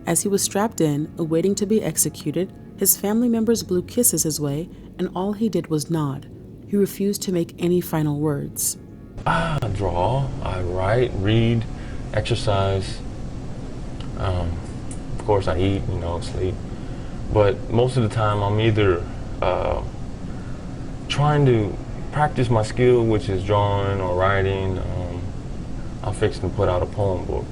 As he was strapped in, awaiting to be executed, his family members blew kisses his way, and all he did was nod. He refused to make any final words. I draw, I write, read, exercise. Of course, I eat, sleep. But most of the time, I'm either trying to practice my skill, which is drawing or writing. I'm fixing to put out a poem book.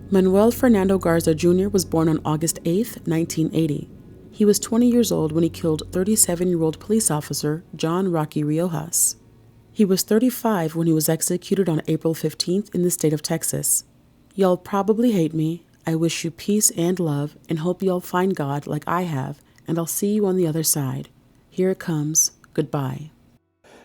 Manuel Fernando Garza Jr. was born on August 8, 1980. He was 20 years old when he killed 37-year-old police officer John Rocky Riojas. He was 35 when he was executed on April 15th in the state of Texas. Y'all probably hate me. I wish you peace and love and hope y'all find God like I have, and I'll see you on the other side. Here it comes. Goodbye.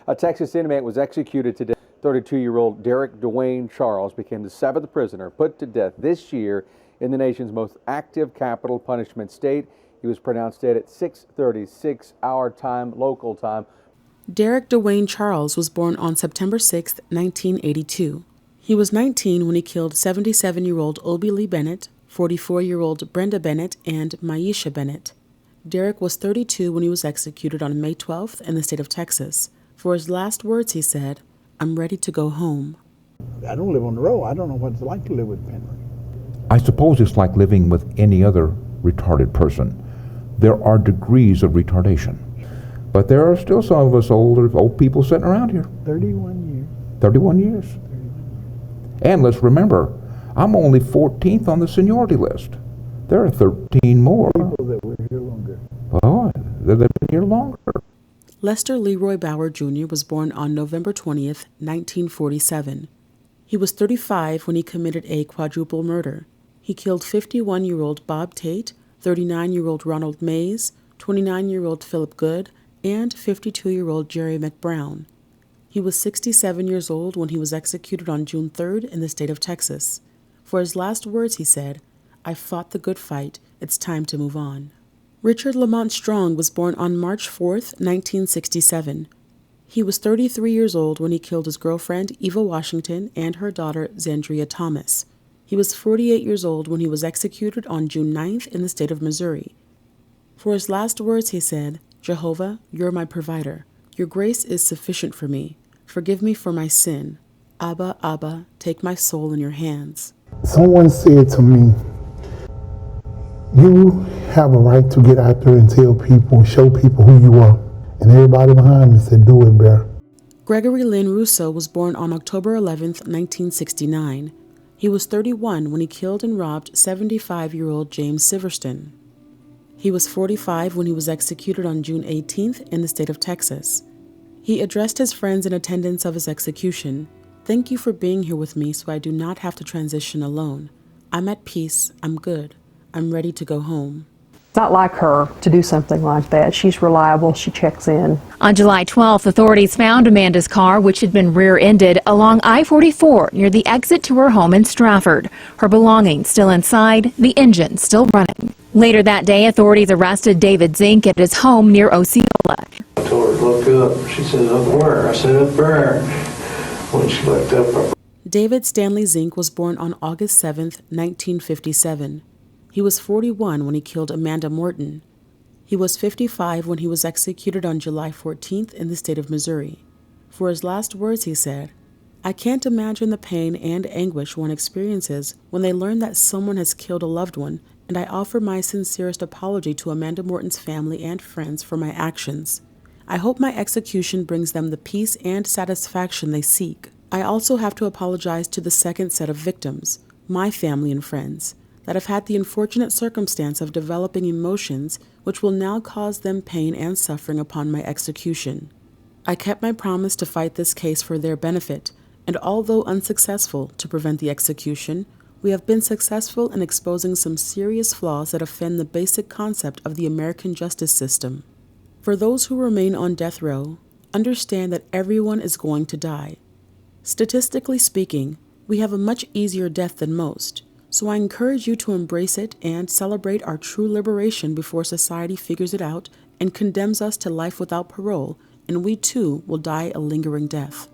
A Texas inmate was executed today. 32-year-old Derek Dwayne Charles became the 7th prisoner put to death this year in the nation's most active capital punishment state. He was pronounced dead at 6:36 our time, local time. Derek Dwayne Charles was born on September 6, 1982. He was 19 when he killed 77-year-old Obie Lee Bennett, 44-year-old Brenda Bennett, and Maisha Bennett. Derek was 32 when he was executed on May 12th in the state of Texas. For his last words, he said, "I'm ready to go home." I don't live on the road. I don't know what it's like to live with Penry. I suppose it's like living with any other retarded person. There are degrees of retardation. But there are still some of us old people sitting around here. 31 years. 31 years. And let's remember, I'm only 14th on the seniority list. There are 13 more. People that were here longer. Oh, they've been here longer. Lester Leroy Bauer Jr. was born on November 20th, 1947. He was 35 when he committed a quadruple murder. He killed 51-year-old Bob Tate, 39-year-old Ronald Mays, 29-year-old Philip Good, and 52-year-old Jerry McBrown. He was 67 years old when he was executed on June 3rd in the state of Texas. For his last words, he said, "I fought the good fight. It's time to move on." Richard Lamont Strong was born on March 4th, 1967. He was 33 years old when he killed his girlfriend, Eva Washington, and her daughter, Zandria Thomas. He was 48 years old when he was executed on June 9th in the state of Missouri. For his last words, he said, "Jehovah, you're my provider. Your grace is sufficient for me. Forgive me for my sin. Abba, Abba, take my soul in your hands." Someone said to me, You have a right to get out there and tell people, show people who you are. And everybody behind me said, do it, Bear. Gregory Lynn Russo was born on October 11, 1969. He was 31 when he killed and robbed 75-year-old James Siverston. He was 45 when he was executed on June 18th in the state of Texas. He addressed his friends in attendance of his execution. "Thank you for being here with me so I do not have to transition alone. I'm at peace, I'm good, I'm ready to go home." It's not like her to do something like that. She's reliable, she checks in. On July 12th, authorities found Amanda's car, which had been rear-ended, along I-44 near the exit to her home in Stratford. Her belongings still inside, the engine still running. Later that day, authorities arrested David Zink at his home near Osceola. I told her to look up. She said, up where? I said, up there. When she looked up, David Stanley Zink was born on August 7, 1957. He was 41 when he killed Amanda Morton. He was 55 when he was executed on July 14th in the state of Missouri. For his last words, he said, "I can't imagine the pain and anguish one experiences when they learn that someone has killed a loved one, and I offer my sincerest apology to Amanda Morton's family and friends for my actions. I hope my execution brings them the peace and satisfaction they seek. I also have to apologize to the second set of victims, my family and friends, that have had the unfortunate circumstance of developing emotions which will now cause them pain and suffering upon my execution. I kept my promise to fight this case for their benefit, and although unsuccessful to prevent the execution, we have been successful in exposing some serious flaws that offend the basic concept of the American justice system. For those who remain on death row, understand that everyone is going to die. Statistically speaking, we have a much easier death than most, so I encourage you to embrace it and celebrate our true liberation before society figures it out and condemns us to life without parole, and we too will die a lingering death."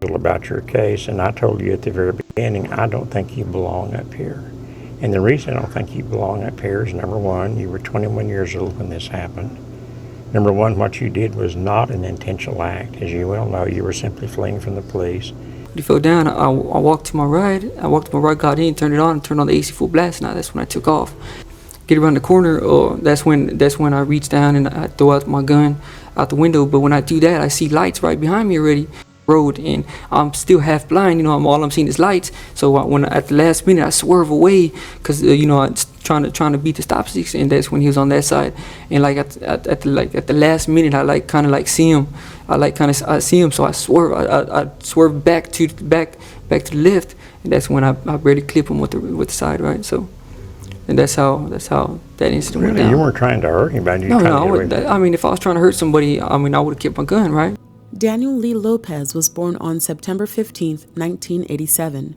About your case, and I told you at the very beginning, I don't think you belong up here. And the reason I don't think you belong up here is, number one, you were 21 years old when this happened. Number one, what you did was not an intentional act. As you well know, you were simply fleeing from the police. When he fell down, I walked to my right. Got in, turned it on, and turned on the AC full blast. Now that's when I took off. Get around the corner, that's when I reach down and I throw out my gun out the window. But when I do that, I see lights right behind me already. Road, and I'm still half blind. All I'm seeing is lights. So when at the last minute I swerve away because I'm trying to beat the stop sticks, and that's when he was on that side. And at the last minute, I see him. I see him, so I swerve. I swerve back to the left, and that's when I barely clip him with the side right. So, and that's how that incident went down. You weren't trying to hurt anybody. No. If I was trying to hurt somebody, I would have kept my gun, right? Daniel Lee Lopez was born on September 15, 1987.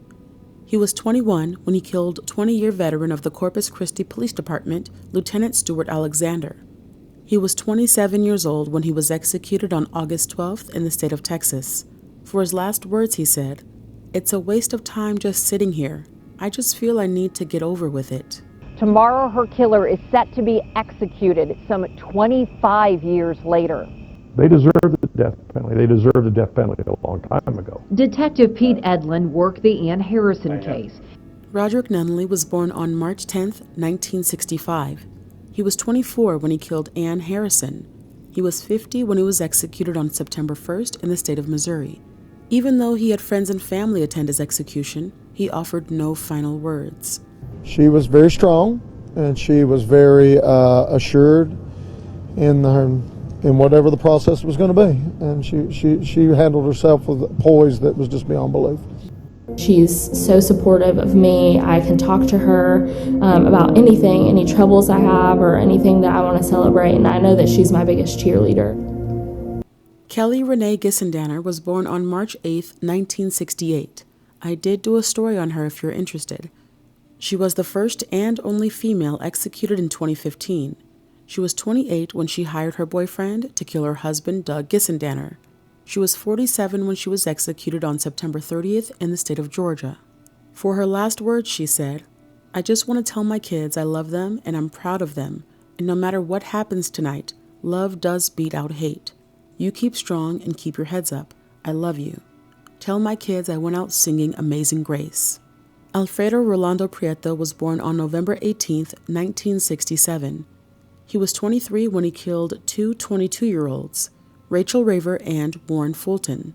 He was 21 when he killed 20-year veteran of the Corpus Christi Police Department, Lieutenant Stuart Alexander. He was 27 years old when he was executed on August 12th in the state of Texas. For his last words, he said, "It's a waste of time just sitting here. I just feel I need to get over with it." Tomorrow, her killer is set to be executed some 25 years later. They deserve the death penalty. They deserved the death penalty a long time ago. Detective Pete Edlin worked the Ann Harrison case. Roderick Nunley was born on March 10, 1965. He was 24 when he killed Ann Harrison. He was 50 when he was executed on September 1st in the state of Missouri. Even though he had friends and family attend his execution, he offered no final words. She was very strong, and she was very assured in whatever the process was going to be, and she handled herself with a poise that was just beyond belief. She's so supportive of me. I can talk to her about anything, any troubles I have or anything that I want to celebrate, and I know that she's my biggest cheerleader. Kelly Renee Gissendanner was born on March 8, 1968. I did do a story on her if you're interested. She was the first and only female executed in 2015. She was 28 when she hired her boyfriend to kill her husband, Doug Gissendanner. She was 47 when she was executed on September 30th in the state of Georgia. For her last words, she said, "I just want to tell my kids I love them and I'm proud of them, and no matter what happens tonight, love does beat out hate. You keep strong and keep your heads up. I love you. Tell my kids I went out singing Amazing Grace." Alfredo Rolando Prieto was born on November 18, 1967. He was 23 when he killed two 22-year-olds, Rachel Raver and Warren Fulton.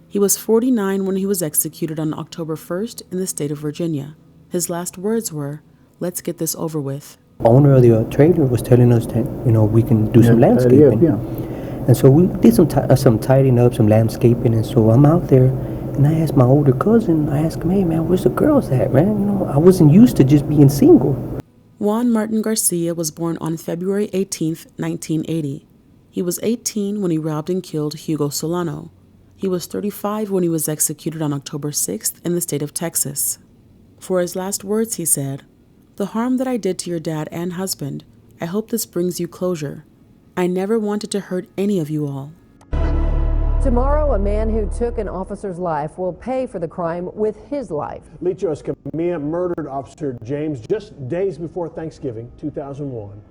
He was 49 when he was executed on October 1st in the state of Virginia. His last words were, "Let's get this over with." Owner of the trailer was telling us that, we can do some landscaping. And so we did some tidying up, some landscaping, and so I'm out there, and I asked my older cousin, I asked him, "Hey man, where's the girls at, man? I wasn't used to just being single." Juan Martin Garcia was born on February 18, 1980. He was 18 when he robbed and killed Hugo Solano. He was 35 when he was executed on October 6th in the state of Texas. For his last words, he said, "The harm that I did to your dad and husband, I hope this brings you closure. I never wanted to hurt any of you all." Tomorrow, a man who took an officer's life will pay for the crime with his life. Licho Escamilla murdered Officer James just days before Thanksgiving 2001.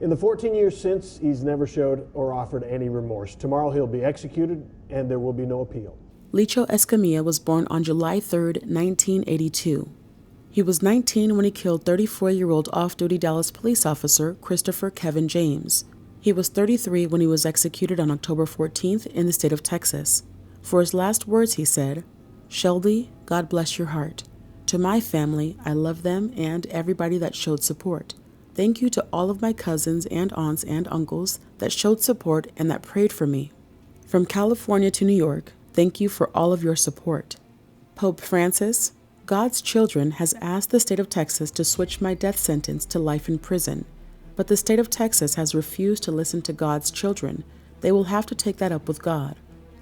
In the 14 years since, he's never showed or offered any remorse. Tomorrow he'll be executed and there will be no appeal. Licho Escamilla was born on July 3, 1982. He was 19 when he killed 34-year-old off-duty Dallas police officer Christopher Kevin James. He was 33 when he was executed on October 14th in the state of Texas. For his last words, he said, "Shelby, God bless your heart. To my family, I love them and everybody that showed support. Thank you to all of my cousins and aunts and uncles that showed support and that prayed for me. From California to New York, thank you for all of your support. Pope Francis, God's Children has asked the state of Texas to switch my death sentence to life in prison, but the state of Texas has refused to listen to God's Children. They will have to take that up with God.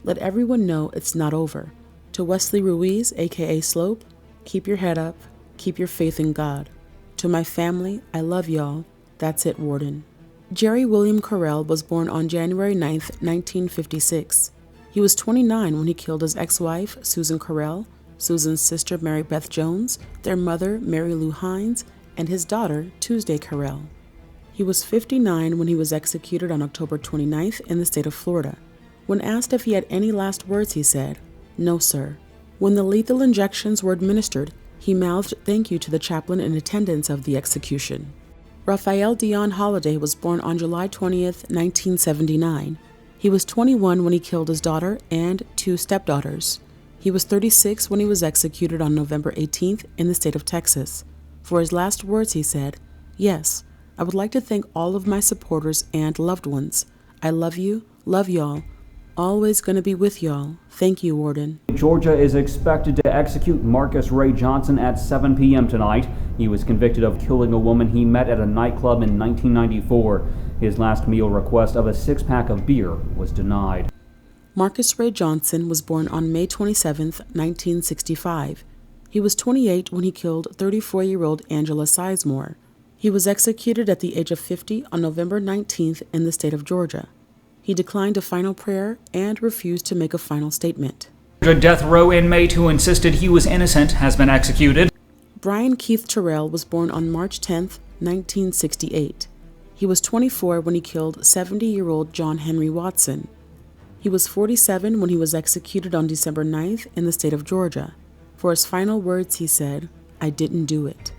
Let everyone know it's not over. To Wesley Ruiz, aka Slope, keep your head up, keep your faith in God. To my family, I love y'all. That's it, Warden." Jerry William Carell was born on January 9, 1956. He was 29 when he killed his ex-wife, Susan Carell, Susan's sister, Mary Beth Jones, their mother, Mary Lou Hines, and his daughter, Tuesday Carell. He was 59 when he was executed on October 29th in the state of Florida. When asked if he had any last words, he said, "No, sir." When the lethal injections were administered, he mouthed thank you to the chaplain in attendance of the execution. Raphael Dion Holliday was born on July 20th, 1979. He was 21 when he killed his daughter and two stepdaughters. He was 36 when he was executed on November 18th in the state of Texas. For his last words, he said, "Yes, I would like to thank all of my supporters and loved ones. I love you, love y'all. Always gonna be with y'all. Thank you, Warden." Georgia is expected to execute Marcus Ray Johnson at 7 p.m. tonight. He was convicted of killing a woman he met at a nightclub in 1994. His last meal request of a six-pack of beer was denied. Marcus Ray Johnson was born on May 27, 1965. He was 28 when he killed 34-year-old Angela Sizemore. He was executed at the age of 50 on November 19th in the state of Georgia. He declined a final prayer and refused to make a final statement. A death row inmate who insisted he was innocent has been executed. Brian Keith Terrell was born on March 10, 1968. He was 24 when he killed 70-year-old John Henry Watson. He was 47 when he was executed on December 9th in the state of Georgia. For his final words, he said, "I didn't do it."